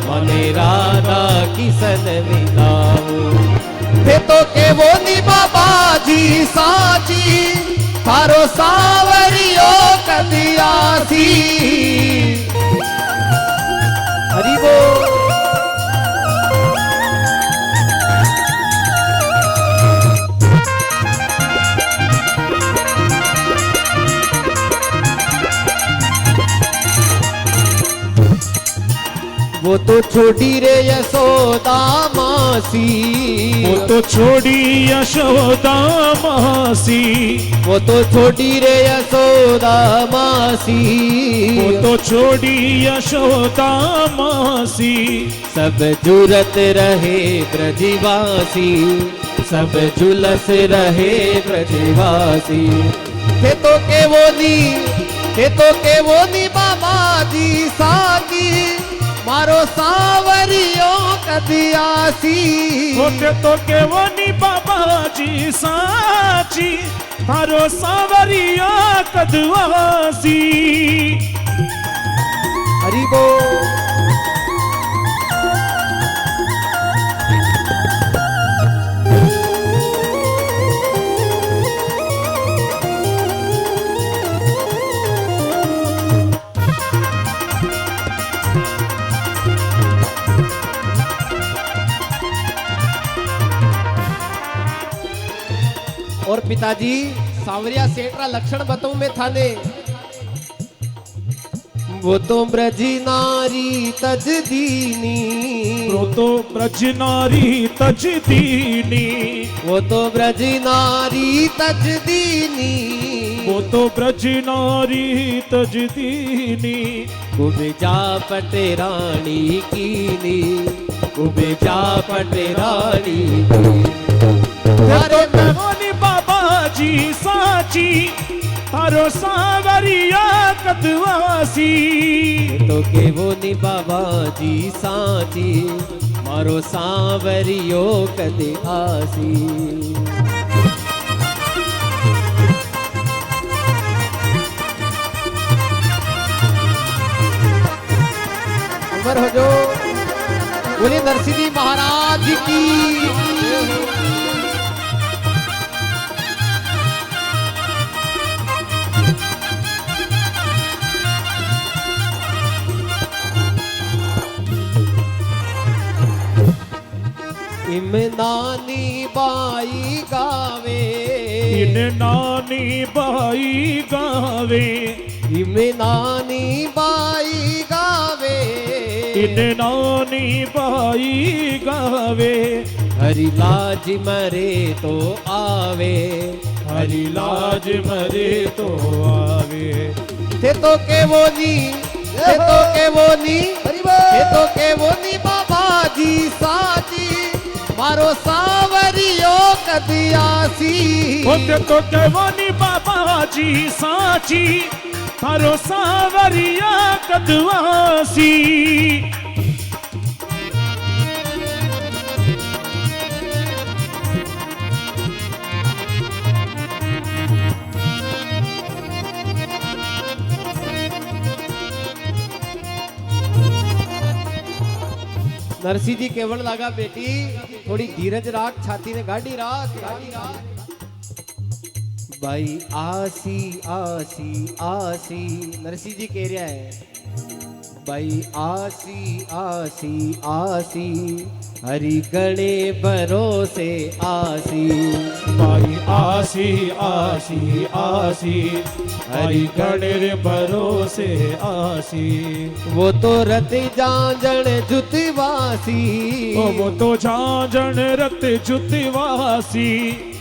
माने राधा किसन मिलावो। थे तो के वो नी बाबा जी साची, थारो सांवरियो कदी आसी। हरि बोल। वो तो छोड़ी रे यशोदा मासी, वो तो छोड़ी यशोदा मासी, वो तो छोड़ी रे यशोदा मासी, वो तो छोड़ी यशोदा मासी। सब जुरत रहे ब्रजवासी, सब झुलस रहे ब्रजवासी। थे तो के वो नी, थे तो के वो नी बाबा जी साकी, मारो सांवरियो कदी आसी। होते तो के वो नी बाबा जी साची, थारो सांवरियो कद आसी। हरि बोल। और पिताजी सांवरिया सेठ रा लक्षण बताऊं मैं थाने। वो तो ब्रज नारी तज दीनी, वो तो ब्रज नारी तज दीनी, वो तो ब्रज नारी तज दीनी, वो तो ब्रज नारी तज दीनी। कुबेजा पटे रानी कीनी, कुबेजा पटे रानी अरे मोनी बाबा जी साची थारो सावरिया कदवासी। तो के वो नी बाबा जी साची मारो सांवरियो कदे आसी। उमर हो जो बोले नरसिंह महाराज की। इम नानी बाई गावे, इन नानी बाई गावे, इम नानी बाई गावे, इन नानी बाई गावे। हरि लाज मरे तो आवे, हरि लाज मरे तो आवे। थे तो के वो नी, थे तो के वो नी, थे तो के वो नी बाबा जी साची मारो सांवरियो कदियासी। होते तो केवनी बाबा जी साची थारो सांवरिया कदवासी। नरसिंह जी केवल लगा बेटी थोड़ी धीरज राख, छाती ने गाड़ी राख, गाड़ी राख। भाई आसी आसी आसी, नरसिंह जी कह रहा है भाई आसी आसी आसी, हरि गणे भरोसे आसी। भाई आसी आसी आसी, हरि गणे भरोसे आसी। वो तो रत जांजण जुतवासी, वो तो झांझण रत जुतवासी,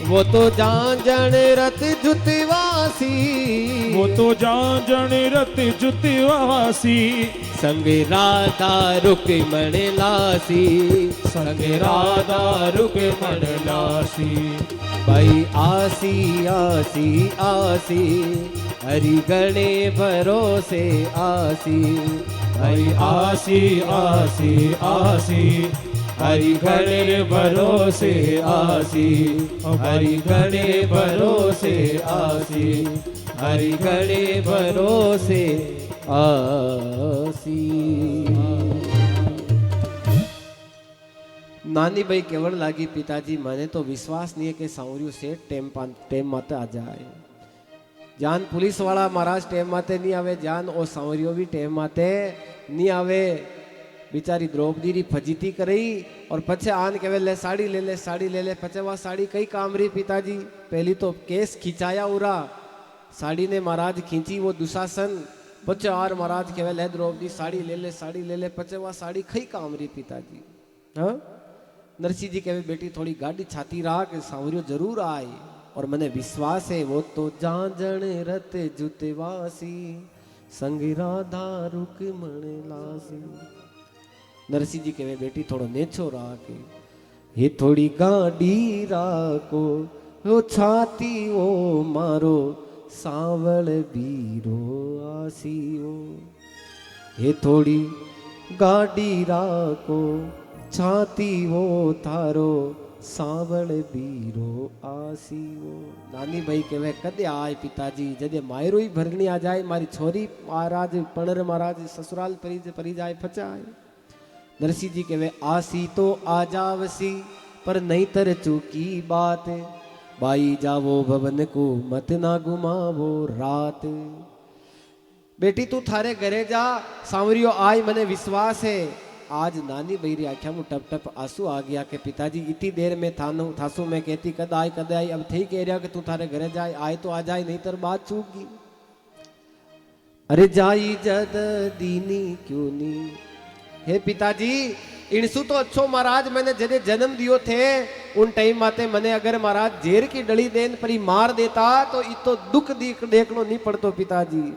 वो तो जांजण रत जुतवासी, वो तो झांझण रत जुतवासी। संग राधा रुक्मण लासी, संग राधा रुक्मण लासी। भाई आसी आसी आसी, हरि गणे भरोसे आसी। भाई आसी आसी आसी, हरि गणे भरोसे आसी। हरि गणे भरोसे आसी, हरि गणे भरोसे आसी। नानी भाई केवल लागी पिताजी मैंने तो विश्वास नहीं है कि सांवरियो सेठ टेम माते आ जाए। जान पुलिस वाला महाराज टेम माते नहीं आवे, जान ओ सांवरियो भी टेम माते नहीं आवे। बिचारी द्रौपदी री फजीती करई और पछे आन के ले साड़ी ले ले, साड़ी ले ले। पछे वह साड़ी कई काम रही पिताजी। पहली तो केस खिंचाया उरा, साड़ी ने महाराज खींची वो दुशासन। पछे आर महाराज के ले द्रौपदी साड़ी ले ले, साड़ी ले ले। पछे वह साड़ी कई काम रही पिताजी। हाँ नरसिंह जी कहे बेटी थोड़ी गाड़ी छाती राख, सांवरियो जरूर आए और मने विश्वास है। वो तो जांजण रत जुतवासी, संग राधा रुक्मण लासी। नरसिंह जी कहे बेटी थोड़ो नेछो राख, ये थोड़ी गाड़ी राखो, वो छाती वो मारो सांवल बीरो आसीओ। ये थोड़ी गाड़ी राखो, छाती वो थारो सांवल बीरो आसीओ। नानी भाई कहे कदे आए पिताजी, जदे मायरो ही भरनी आ जाए, मारी छोरी महाराज पणर महाराज ससुराल परी जाए फचाए। नरसिंह जी कहे आसी तो आ जावसी, पर नहीं तर चूकी बात। बाई जावो भवन को मत ना गुमावो रात। बेटी तू थारे घरे जा, सांवरियो आई मने विश्वास है। आज नानी बहरी आख्या में टप टप आंसू आ गया कि पिताजी इतनी देर में थासू मैं कहती कद आई अब थी कह रहा कि तू थारे घरे जाए आए तो आ जाए नहीं तर बात चूक गई। अरे जाई जद दीनी क्यों नी। हे पिताजी इनसु तो अच्छो महाराज मैंने जदे जन्म दियो थे उन टाइम आते मैंने अगर महाराज जेर की डली देन पर ही मार देता तो इतो दुख देखनो नहीं पड़तो पिताजी।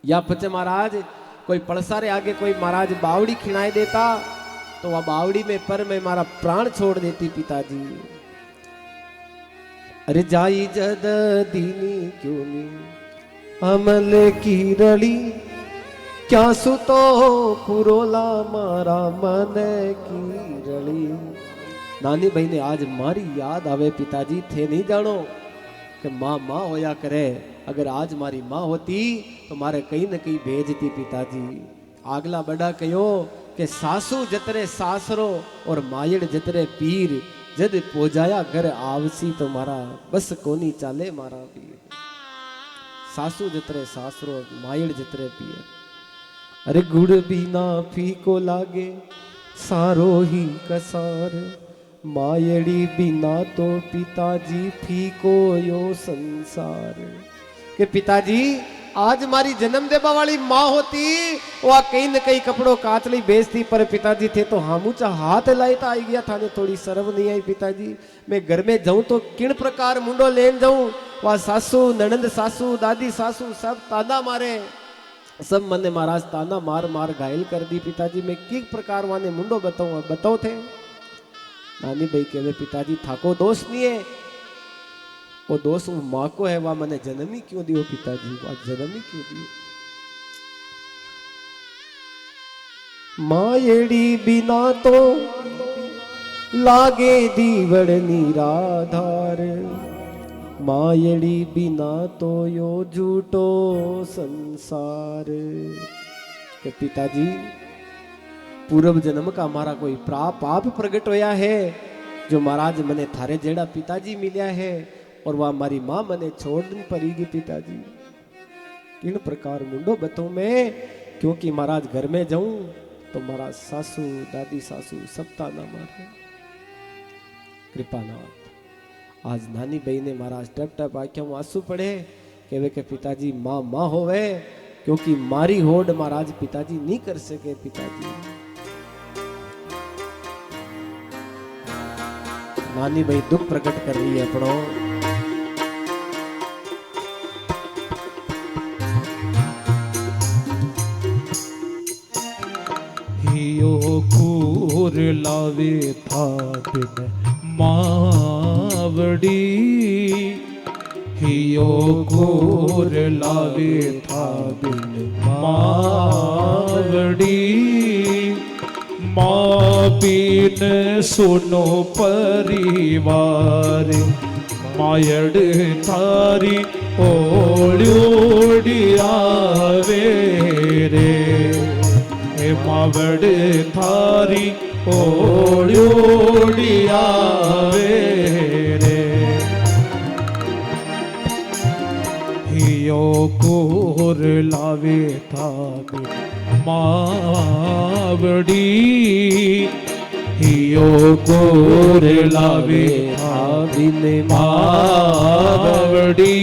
या पचे महाराज कोई पड़सारे आगे कोई महाराज बावड़ी खिनाए देता तो वह बावड़ी में पर मैं मारा प्राण छोड़ देती पिताजी। अरे जाई जद दीनी क्यों नी अमल की रली क्या सुतो पुरोला मारा मन की रली। नानी भाई ने आज मारी याद आवे पिताजी थे नहीं जानो कि माँ माँ होया करे। अगर आज मारी माँ होती तो मारे कहीं न कहीं भेजती पिताजी। आगला बड़ा कहो कि सासू जतरे सासरो और मायड़ जतरे पीर जद पोजाया घर आवसी तो मारा बस कोनी चाले मारा पीर। सासू जतरे सासरो मायड़ जतरे पीर। अरे गुड़ बिना फीको लागे सारो ही कसार मायड़ी बिना तो पिताजी फीको यो संसार। कि पिताजी आज मारी जन्म देवा वाली माँ होती वह कहीं न कहीं कपड़ों काचली बेचती पर पिताजी थे तो हामूचा हाथ लाइता आई गया थाने थोड़ी शर्म नहीं आई पिताजी। मैं घर में जाऊं तो किन प्रकार मुंडो लेन जाऊं वह सासू ननंद सासू दादी सासू सब ताना मारे सब मने महाराज ताना मार मार घायल कर दी पिताजी। मैं किस प्रकार वाने मुंडो बताओ थे। नानी भाई कहवे पिताजी थाको दोष नहीं है वो दोष वो माँ को है वह मैंने जन्म ही क्यों दियो पिताजी वह जन्म ही क्यों दियो। मायड़ी बिना तो लागे दीवड़ निराधार मायड़ी बिना तो यो झूठो संसार। के पिताजी पूर्व जन्म का हमारा कोई पाप प्रकट होया है जो महाराज मने थारे जेड़ा पिताजी मिल्या है और वह हमारी माँ मने छोड़नी पड़ेगी पिताजी। किन प्रकार मुंडो बतो मैं क्योंकि महाराज घर में जाऊं तो महाराज सासू दादी सासू सब ताना मारे। कृपानाथ आज नानी बई ने महाराज टप टप आंखों में आंसू पड़े कहवे के पिताजी माँ माँ होवे क्योंकि मारी होड़ महाराज पिताजी नहीं कर सके पिताजी। नानी भाई दुख प्रकट कर रही है अपनो। हियो कूर लावे था बिन मावड़ी हियो कूर लावे था बिन मावड़ी माँ बिन सुनो परिवार मायड़ थारी ओड़ी आवे रे मावड़ थारी ओड़ी आवे रे हियो कोर लावे था मावड़ी हियो कोर लावे बिन मावड़ी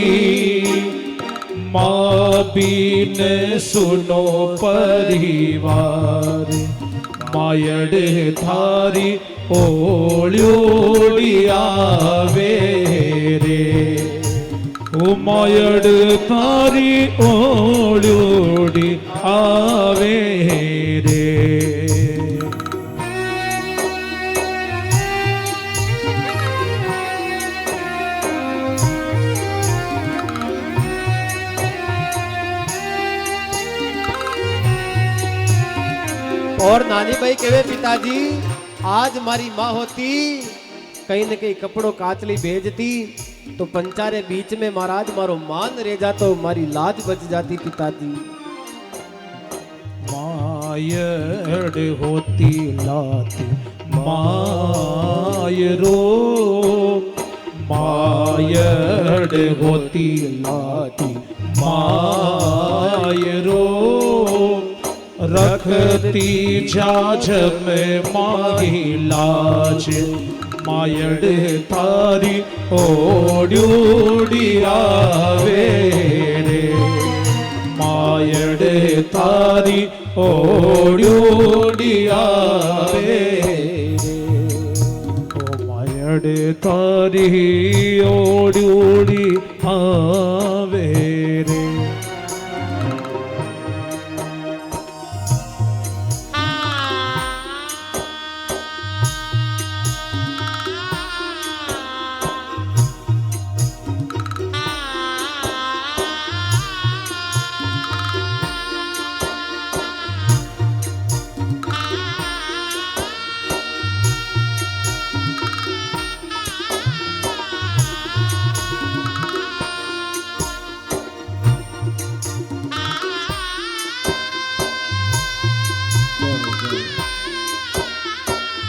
माँ बिन सुनो परिवार मायड़ थारी ओड़ी आवे रे ओ मायड़ थारी ओड़ी आवे रे। और नानी भाई कहे पिताजी आज मारी माँ होती कहीं न कहीं कपड़ों काचली भेजती तो पंचारे बीच में महाराज मारो मान रह जातो मारी लाज बच जाती पिताजी। मायड़ होती लाती मायरो मायड़ होती लाती मायरो रखती जाज में माही लाज मायड़ थारी ओड्यूडी आवे रे मायड़ थारी ओड्यूडी आवे मायड़ थारी ओड्यूडी आवे रे।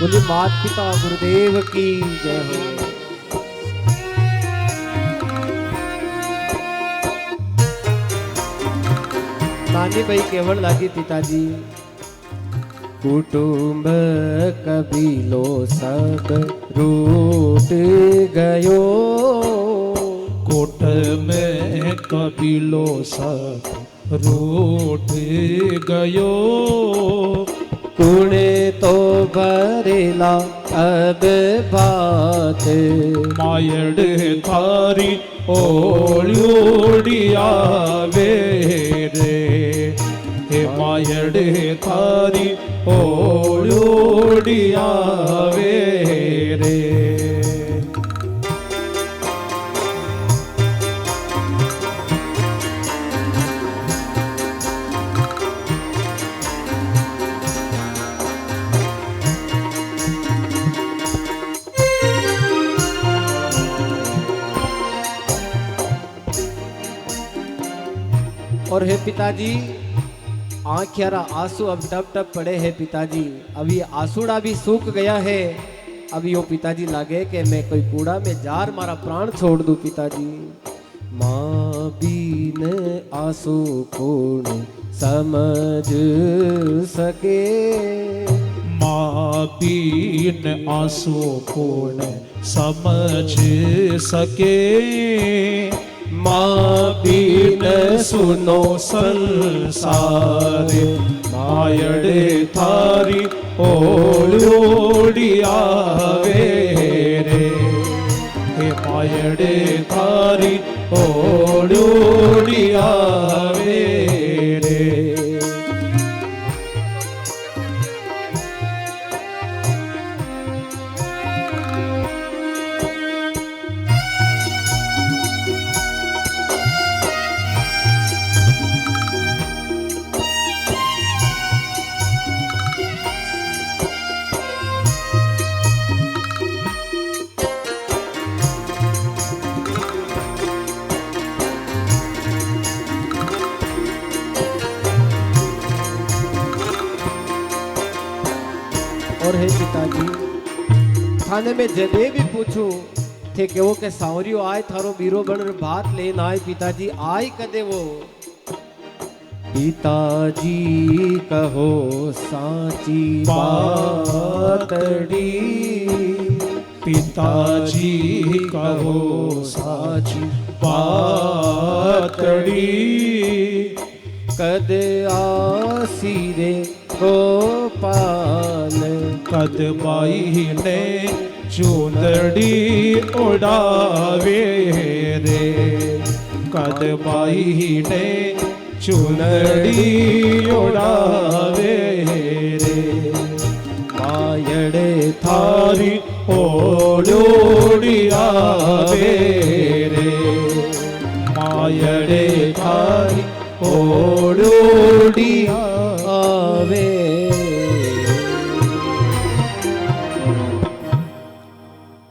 बोले मात पिता गुरुदेव की जय हो। नानी भाई केवल लागी पिताजी कुटुंब कबीलो सब रूट गयो कोट में कबीलो सब रूठ गयो कुणे तो भरेला अब बात मायड़ थारी ओड्यूडी आवे रे हे मायड़ थारी ओड्यूडी आवे रे। और हे पिताजी आँखियारा आंसू अब टप टप पड़े हैं पिताजी। अब ये आंसूड़ा भी सूख गया है। अब यो पिताजी लागे कि मैं कोई कूड़ा में जार मारा प्राण छोड़ दूं पिताजी। माँ बीन आंसू कौन समझ सके माँ बीन आंसू कौन समझ सके माँ बीन सुनो संसार मायड़े थारी ओड्यूडी आवे रे हे मायड़े थारी ओड्यूडी आवे रे। और हे पिताजी थाने में जदे भी पूछू थे कि वो के सावरियो आए थारो बीरो बन बात लेन आए पिताजी आए कदे वो पिताजी कहो साची बातड़ी पिताजी कहो साची बातड़ी कद आसी रे गोपाल कद बाई ने चूंदड़ी उड़ावे रे कद बाई ने चूंदड़ी उड़ावे रे मायड़े थारी ओड्यूडी आवे रे मायड़े थारी ओड्यूडी आवे।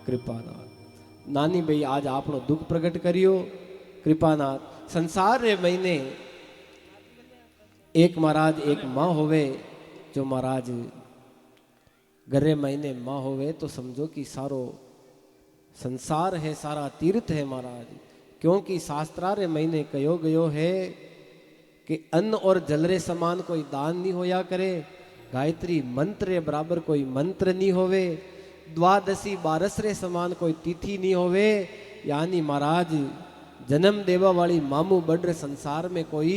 कृपानाथ नानी भाई आज आपनो दुख प्रकट करियो। कृपानाथ संसार रे महीने एक महाराज एक माँ होवे जो महाराज घरे महीने माँ होवे तो समझो कि सारो संसार है सारा तीर्थ है महाराज। क्योंकि शास्त्रार्य महीने कहो गयो है कि अन्न और जल रे समान कोई दान नहीं होया करे, गायत्री मंत्र रे बराबर कोई मंत्र नहीं होवे, द्वादशी बारस रे समान कोई तिथि नहीं होवे। यानी महाराज जन्म देवा वाली मामू बड़ संसार में कोई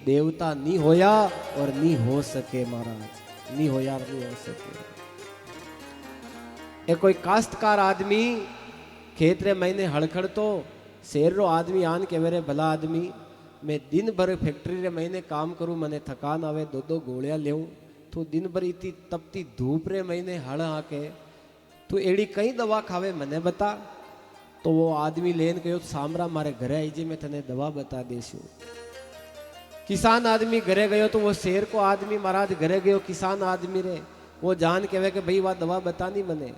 देवता नहीं होया और नहीं हो सके। महाराज नहीं होया और नहीं हो सके। ए कोई काश्तकार आदमी खेत रे महीने हड़खड़ तो शेर रो आदमी आन के मेरे भला आदमी, मैं दिन भर फैक्ट्री रे महीने काम करूं, मने थकान आवे, दो गोलियां लेऊं, तू दिन भर इतनी तपती धूप रे महीने हड़ आके तू एड़ी कई दवा खावे मने बता। तो वो आदमी लेन गयो, सामरा मारे घरे आई जे मैं तने दवा बता देशू। किसान आदमी घरे गयो तो वो शेर को आदमी महाराज घरे गयो किसान आदमी रे, वो जान के वे के भाई वह दवा बतानी मने।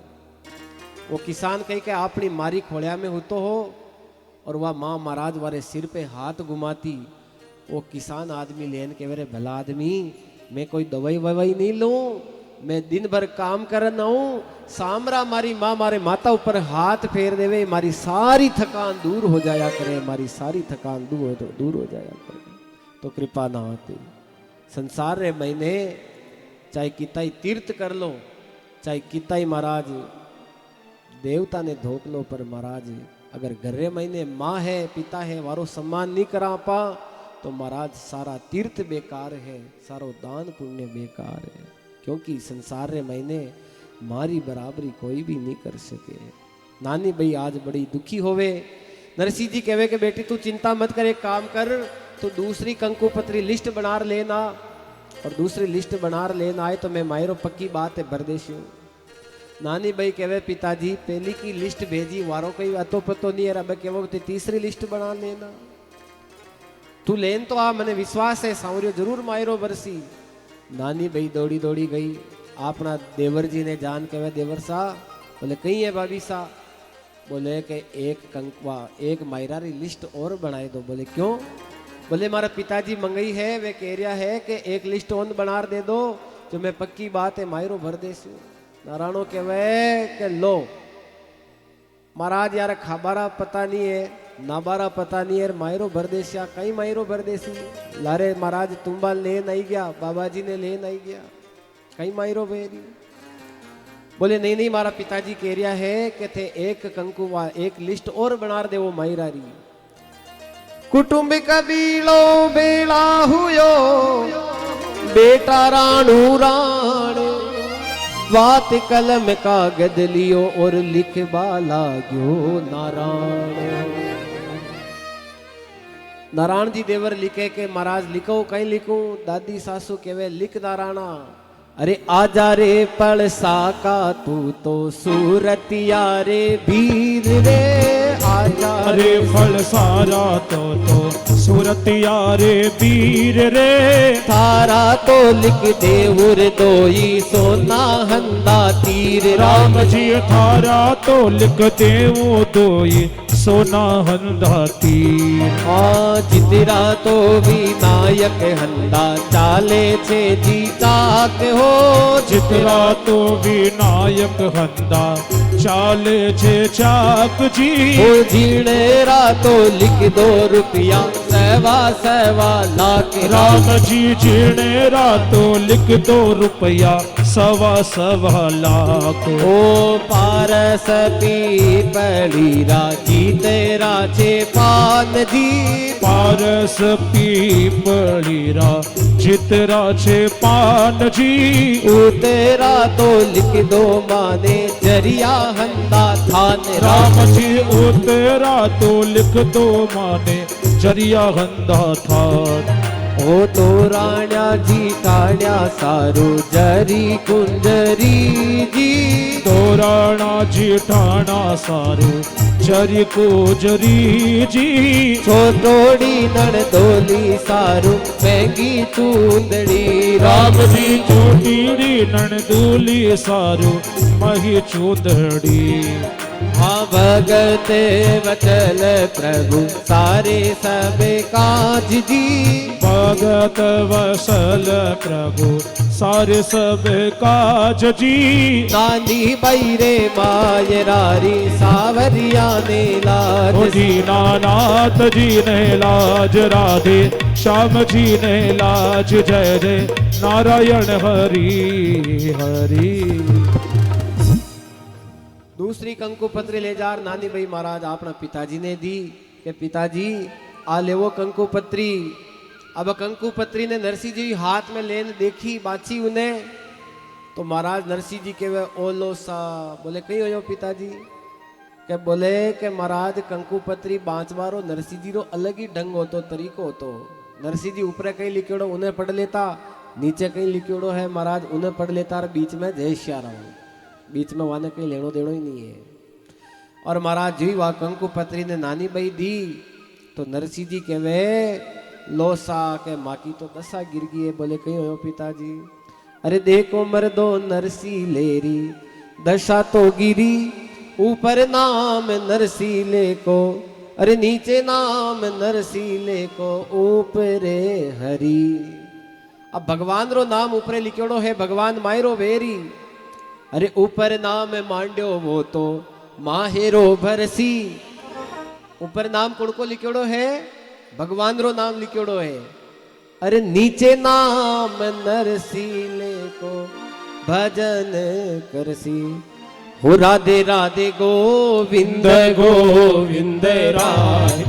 वो किसान कही के अपनी मारी खोलिया में होतो हो, और वह माँ महाराज वारे सिर पे हाथ घुमाती। वो किसान आदमी लेन के मेरे भला आदमी, मैं कोई दवाई ववाई नहीं लूं, मैं दिन भर काम करना हूं, सामरा मारी माँ मारे माता ऊपर हाथ फेर देवे, मारी सारी थकान दूर हो जाया करे, मारी सारी थकान दूर हो जाया करे। तो कृपा ना होती संसार रे महीने चाहे किताई तीर्थ कर लो, चाहे किताई महाराज देवता ने धोक लो, पर महाराज अगर घरे महीने माँ है पिता है वारो सम्मान नहीं करा पा तो महाराज सारा तीर्थ बेकार है, सारो दान पुण्य बेकार है। क्योंकि संसार रे महीने मारी बराबरी कोई भी नहीं कर सके। नानी भाई आज बड़ी दुखी होवे, नरसिंह जी कहवे के बेटी तू चिंता मत कर, एक काम कर, तो दूसरी कंकु पत्री लिस्ट बना लेना, और दूसरी लिस्ट बना लेना आए तो मैं मायरो पक्की बात है भर देशी हूँ। नानी भाई कहवे पिताजी पहली की लिस्ट भेजी, वारो कोई अतो पतो नहीं है, अब कहवो तीसरी लिस्ट बना लेना, तू लेन तो आ, मने विश्वास है सांवरियो जरूर मायरो बरसी। नानी भाई दौड़ी दौड़ी गई, अपना देवर जी ने जान के देवर सा बोले कहीं है भाभी सा, बोले कि एक कंकवा एक मायरारी लिस्ट और बनाए दो। बोले क्यों? बोले हमारा पिताजी मंगई है, वे कह रहा है कि एक लिस्ट और बना दे दो, जो मैं पक्की बात है मायरो भर देसू। नारायणो कहवे के लो महाराज यार खाबारा पता नहीं है, नाबारा पता नहीं है, मायरो भर देसिया, कई मायरो भर देसी। लारे महाराज तुम्बा ले नहीं गया, बाबा जी ने ले नहीं गया, कई मायरो भेरी। बोले नहीं नहीं हमारा पिताजी कह रहा है कि थे एक कंकुवा एक लिस्ट और बना दे वो मायरारी। कुटुंब कबीलो बेला हुयो बेटा राणू राण, बात कलम कागज लियो और लिखबा लाग्यो नारायण। नारायण जी देवर लिखे के महाराज लिखो कहीं लिखूं, दादी सासू कहवे लिख नारायणा। अरे आजा रे पड़सा का तू तो सूरतिया रे वीर रे, आजा अरे फल सारा तो सूरतिया रे वीर रे, थारा तो लिख देवर दोई सोना हंदा तीर। राम जी थारा तो लिख देवो दोई सोना हंदा तीर। हाँ जितरा तो विनायक हंदा चाले छे जी ताक हो, जितरा तो विनायक हंदा चाले छे चाक जी। ओ जीणेरा तो लिख दो रुपया सेवा सेवा लाख। राम जी जीणेरा तो लिख दो रुपया सवा सवा लाख। ओ पारस पीपली राजी तेरा छे पान जी, पारस पीपलीरा जितरा छे पान जी। ओ तेरा तो लिख दो माने जरिया हंदा थान। राम जी ओ तेरा तो लिख दो माने जरिया हंदा थान। ओ तो राणा जी टाण्या सारू जरी कुंजरी जी, तो राणा जी ठाणा सारू जरी कुंजरी जी। छोटोड़ी नणदोली सारू महंगी चूंदड़ी। राम जी छोटीड़ी नणदोली सारू मही चूंदड़ी। हाँ भगत वचल प्रभु सारे सब काज जी, भगत वसल प्रभु सारे सब काज जी। नानी बैरे मायरारी सावरिया ने लाज ओ दीनानाथ जी ने लाज, राधे श्याम जी ने लाज, जय जय नारायण हरि हरि। दूसरी कंकु पत्री ले जार नानी भाई महाराज अपना पिताजी ने दी कि पिताजी आ ले वो कंकु पत्री। अब कंकु पत्री ने नरसिंह जी हाथ में लेन देखी बाची उन्हें, तो महाराज नरसिंह जी के वे ओलो सा बोले कहीं हो पिताजी के बोले के महाराज कंकु पत्री बांचवारो नरसिंह जी रो अलग ही ढंग होतो तरीको होतो। नरसिंह जी ऊपर कहीं लिखियोड़ो उन्हें पढ़ लेता, नीचे कहीं लिखियोड़ो है महाराज उन्हें पढ़ लेता, और बीच में जय श्या राम, बीच में वाने कहीं लेनो देनो ही नहीं है। और महाराज जी वह कंकु पत्री ने नानी भाई दी, तो नरसिंह जी के वे लोसा के माँ की तो दशा गिर गई है। बोले कहीं हो पिताजी, अरे देखो मर्दो नरसी लेरी दशा तो गिरी, ऊपर नाम नरसीले को, अरे नीचे नाम नरसीले को, ऊपरे हरी। अब भगवान रो नाम ऊपरे लिखोड़ो है भगवान मायरो वेरी, अरे ऊपर नाम मांड्यो वो तो माहेरो भरसी। ऊपर नाम कुड़को लिखोड़ो है भगवान रो नाम लिखोड़ो है, अरे नीचे नाम नरसीले को भजन करसी। हो राधे राधे गोविंद गोविंद राधे,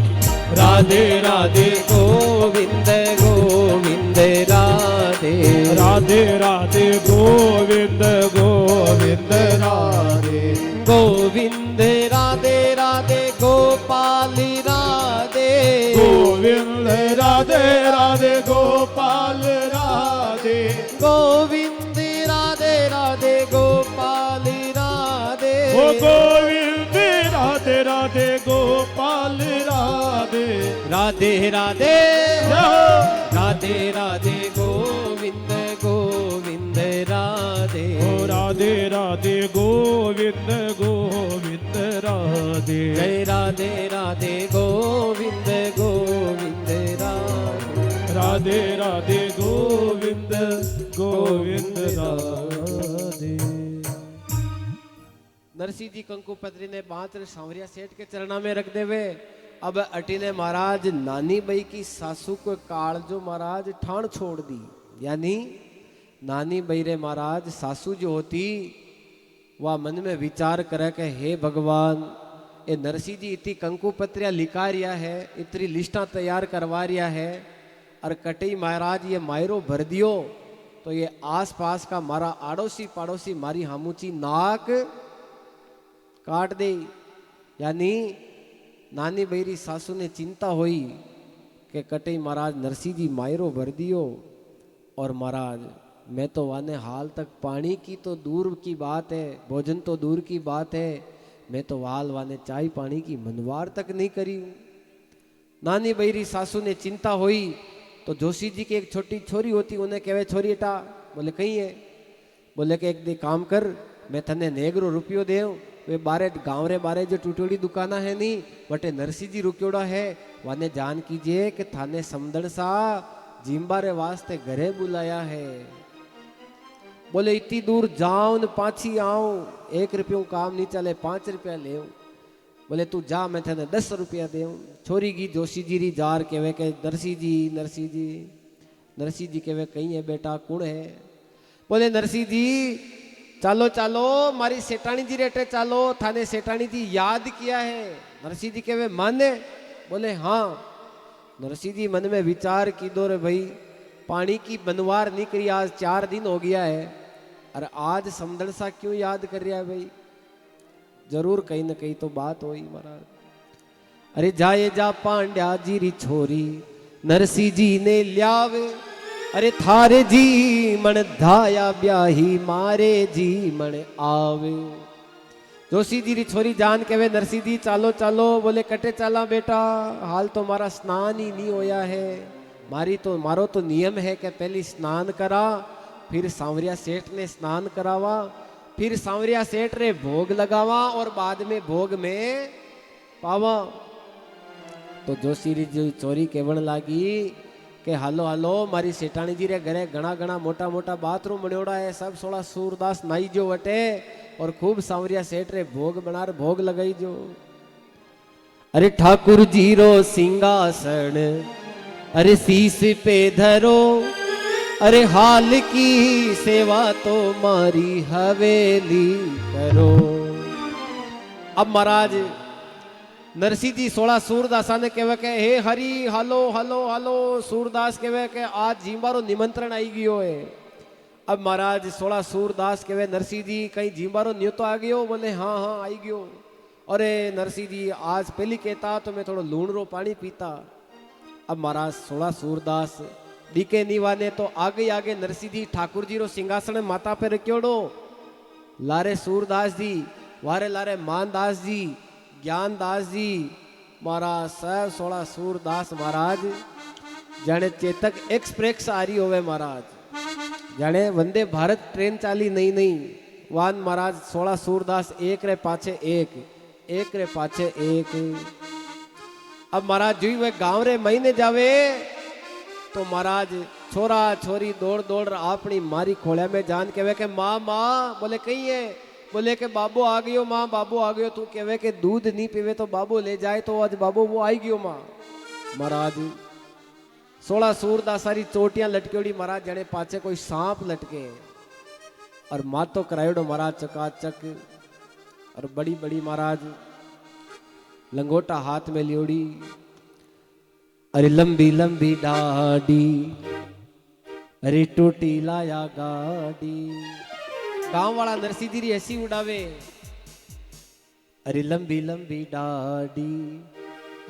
राधे राधे गोविंद गोविंद राधे, राधे राधे गोविंद गोविंद राधे, गोविंद राधे राधे गोपाल राधे, गोविंद राधे राधे गोपाल राधे, गोविंद राधे राधे गोपाल राधे, ओ गोविंद राधे राधे गोपाल राधे, राधे राधे राधे राधे गोविंद गोविंद राधे, ओ राधे राधे गोविंद गोविंद राधे, जय राधे राधे गोविंद गोविंद राधे, राधे राधे गोविंद गोविंद राधे। नरसिंह जी कंकु पत्री ने बात सांवरिया सेठ के चरणा में रख देवे। अब अटीने महाराज नानी बाई की सासू को काल जो महाराज ठाण छोड़ दी, यानी नानी बाई रे महाराज सासू जो होती वह मन में विचार करे कि हे भगवान, ये नरसिंह जी इतनी कंकु पत्रियां लिखा रिया है, इतनी लिस्टा तैयार करवा रिया है, और कटई महाराज ये मायरो भर दियो तो ये आस पास का मारा आड़ोसी पाड़ोसी मारी हामूची नाक काट दे। यानी नानी बैरी सासू ने चिंता हुई कि कटई महाराज नरसिंह जी मायरो भर दियो, और महाराज मैं तो वाने हाल तक पानी की तो दूर की बात है, भोजन तो दूर की बात है, मैं तो वाल वाने चाय पानी की मनवार तक नहीं करी हूँ। नानी बैरी सासू ने चिंता हुई तो जोशी जी की एक छोटी छोरी होती, उन्हें कहे छोरी हटा, बोले कहीं है, बोले कि एक दे काम कर, मैं थने नेगरो रुपयो दे, वे बारे गाँव रे बारे जो टूटोड़ी दुकाना है नहीं बटे नरसिंह जी रुक्योड़ा है, वाने जान कीजिए कि थाने समदड़ सा जिम्बा रे वास्ते घरे बुलाया है। बोले इतनी दूर जाऊं न पाछी आऊं, 1 रुपयों काम नहीं चले, 5 रुपया ले। बोले तू जा, मैं तेने 10 रुपया दे। छोरी की जोशी जी री जार के वे के नरसिंह जी नरसिंह जी, नरसिंह जी के वे कहीं है बेटा कौन है। बोले नरसिंह जी चालो चालो मारी सेठानी जी रेटे चालो, थाने सेठानी जी याद किया है। नरसिंह जी के वे माने, बोले हाँ। नरसिंह जी मन में विचार की दो रे भाई, पानी की बनवार निकली आज 4 दिन हो गया है, और आज समदड़ सा क्यों याद कर रहा है भाई, जरूर कहीं न कहीं तो बात होई महाराज। अरे जाए जा पांड्या जी री छोरी नरसिंह जी ने ल्यावे, अरे थारे जी मन धाया ब्याही मारे जी मन आवे। जोशी जी री छोरी जान के वे नरसिंह जी चालो चालो, बोले कटे चला बेटा, हाल तो मारा स्नान ही नहीं होया है, मारो तो नियम है कि पहले स्नान करा, फिर सांवरिया सेठ ने स्नान करावा, फिर सांवरिया सेठ रे भोग लगावा, और बाद में भोग में पावा। तो जोशी री जो चोरी कहन लागी કે હાલો હાલો મારી શેઠાણીજી રે ઘરે ઘણા ઘણા મોટા મોટા બાથरूम बन्योड़ा है सब 16 सूरदास नाई जो वटे और खूब सांवरिया सेठ रे भोग बनार भोग लगाई जो। अरे ठाकुर जी रो सिंहासन अरे शीश पे धरो अरे हाल की सेवा तो मारी हवेली करो। अब महाराज नरसिंह जी 16 सूरदासा ने कहवे के हे Hari hello hello hello Surdas कहवे के आज जींबारो निमंत्रण आई गयो है। अब महाराज 16 सूरदास कहवे नरसिंह जी कहीं जींबारो न्योतो आ गयो? बोले हाँ हाँ आई गयो। अरे नरसिंह जी आज पहली कहता तो मैं थोड़ा लूण रो पानी पीता। अब महाराज 16 सूरदास डीके नीवाने तो आगे आगे नरसिंह जी ठाकुर जी रो सिंहासन माता पे रखियोड़ो। लारे सूरदास जी वारे लारे मानदास जी ज्ञानदास जी महाराज साहब 16 सूरदास महाराज जाने चेतक एक्सप्रेस आ रही होवे महाराज जाने वंदे भारत ट्रेन चाली नहीं नहीं वान महाराज 16 सूरदास एक रे पाछे एक रे पाछे एक। अब महाराज जी वे गांव रे महीने जावे तो महाराज छोरा छोरी दौड़ दौड़ अपनी मारी खोलिया में जान के वे के माँ माँ बोले कहीं है? बोले के बाबू आ गयो माँ बाबू आ गयो। तू कहवे के दूध नहीं पीवे तो बाबू ले जाए तो आज बाबू वो आई गयो माँ। महाराज 16 सूरदास सारी चोटियां लटकेड़ी महाराज जने पाछे कोई सांप लटके और मातो करायोड़ो महाराज चकाचक और बड़ी बड़ी महाराज लंगोटा हाथ में लियोड़ी। अरे लंबी लंबी डाडी अरे टूटी लाया गाड़ी। गांव वाला नरसिंह जी ऐसी उड़ावे अरे लंबी लंबी डाडी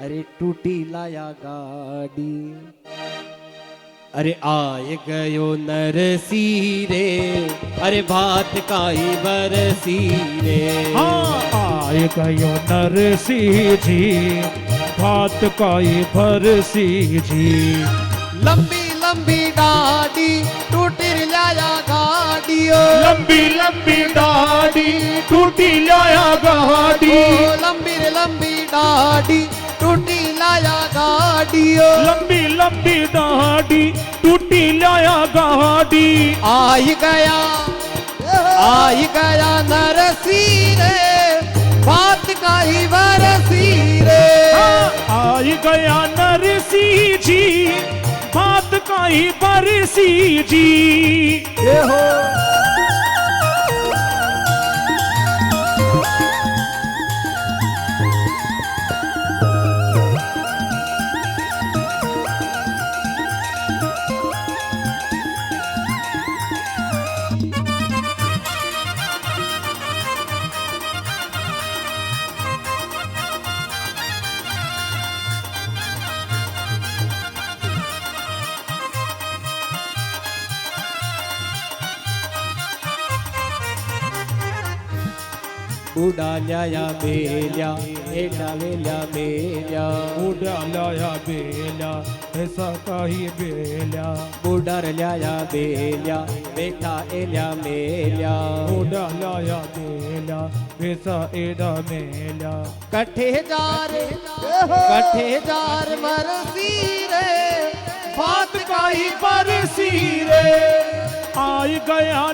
अरे टूटी लाया गाड़ी। अरे आए गयो नरसिंह रे अरे भात काई बरसी रे। हाँ आए गयो नरसिंह जी भात काई बरसी जी। लंबी लंबी डाडी टूटी लाया गाड़ी लंबी लंबी डाडी टूटी लाया गाड़ी। लंबी लंबी डाडी टूटी लाया गाड़ी लंबी लंबी डाडी टूटी लाया गाड़ी। आई गया नरसिंह रे बात का ही बरसी रे। आई गया नरसिंह जी बात का ही बरसी जी। हो उड़ा लिया बेलिया एडा वेल्या मेल्या। उड़ा लाया बेला ऐसा काही बेला। बुडर लिया बेल्या बेटा एल्या मेल्या। उड़ा लाया बेला ऐसा एडा मेला। कठे जार मरसी रे बात का ही बरसी रे। आई गया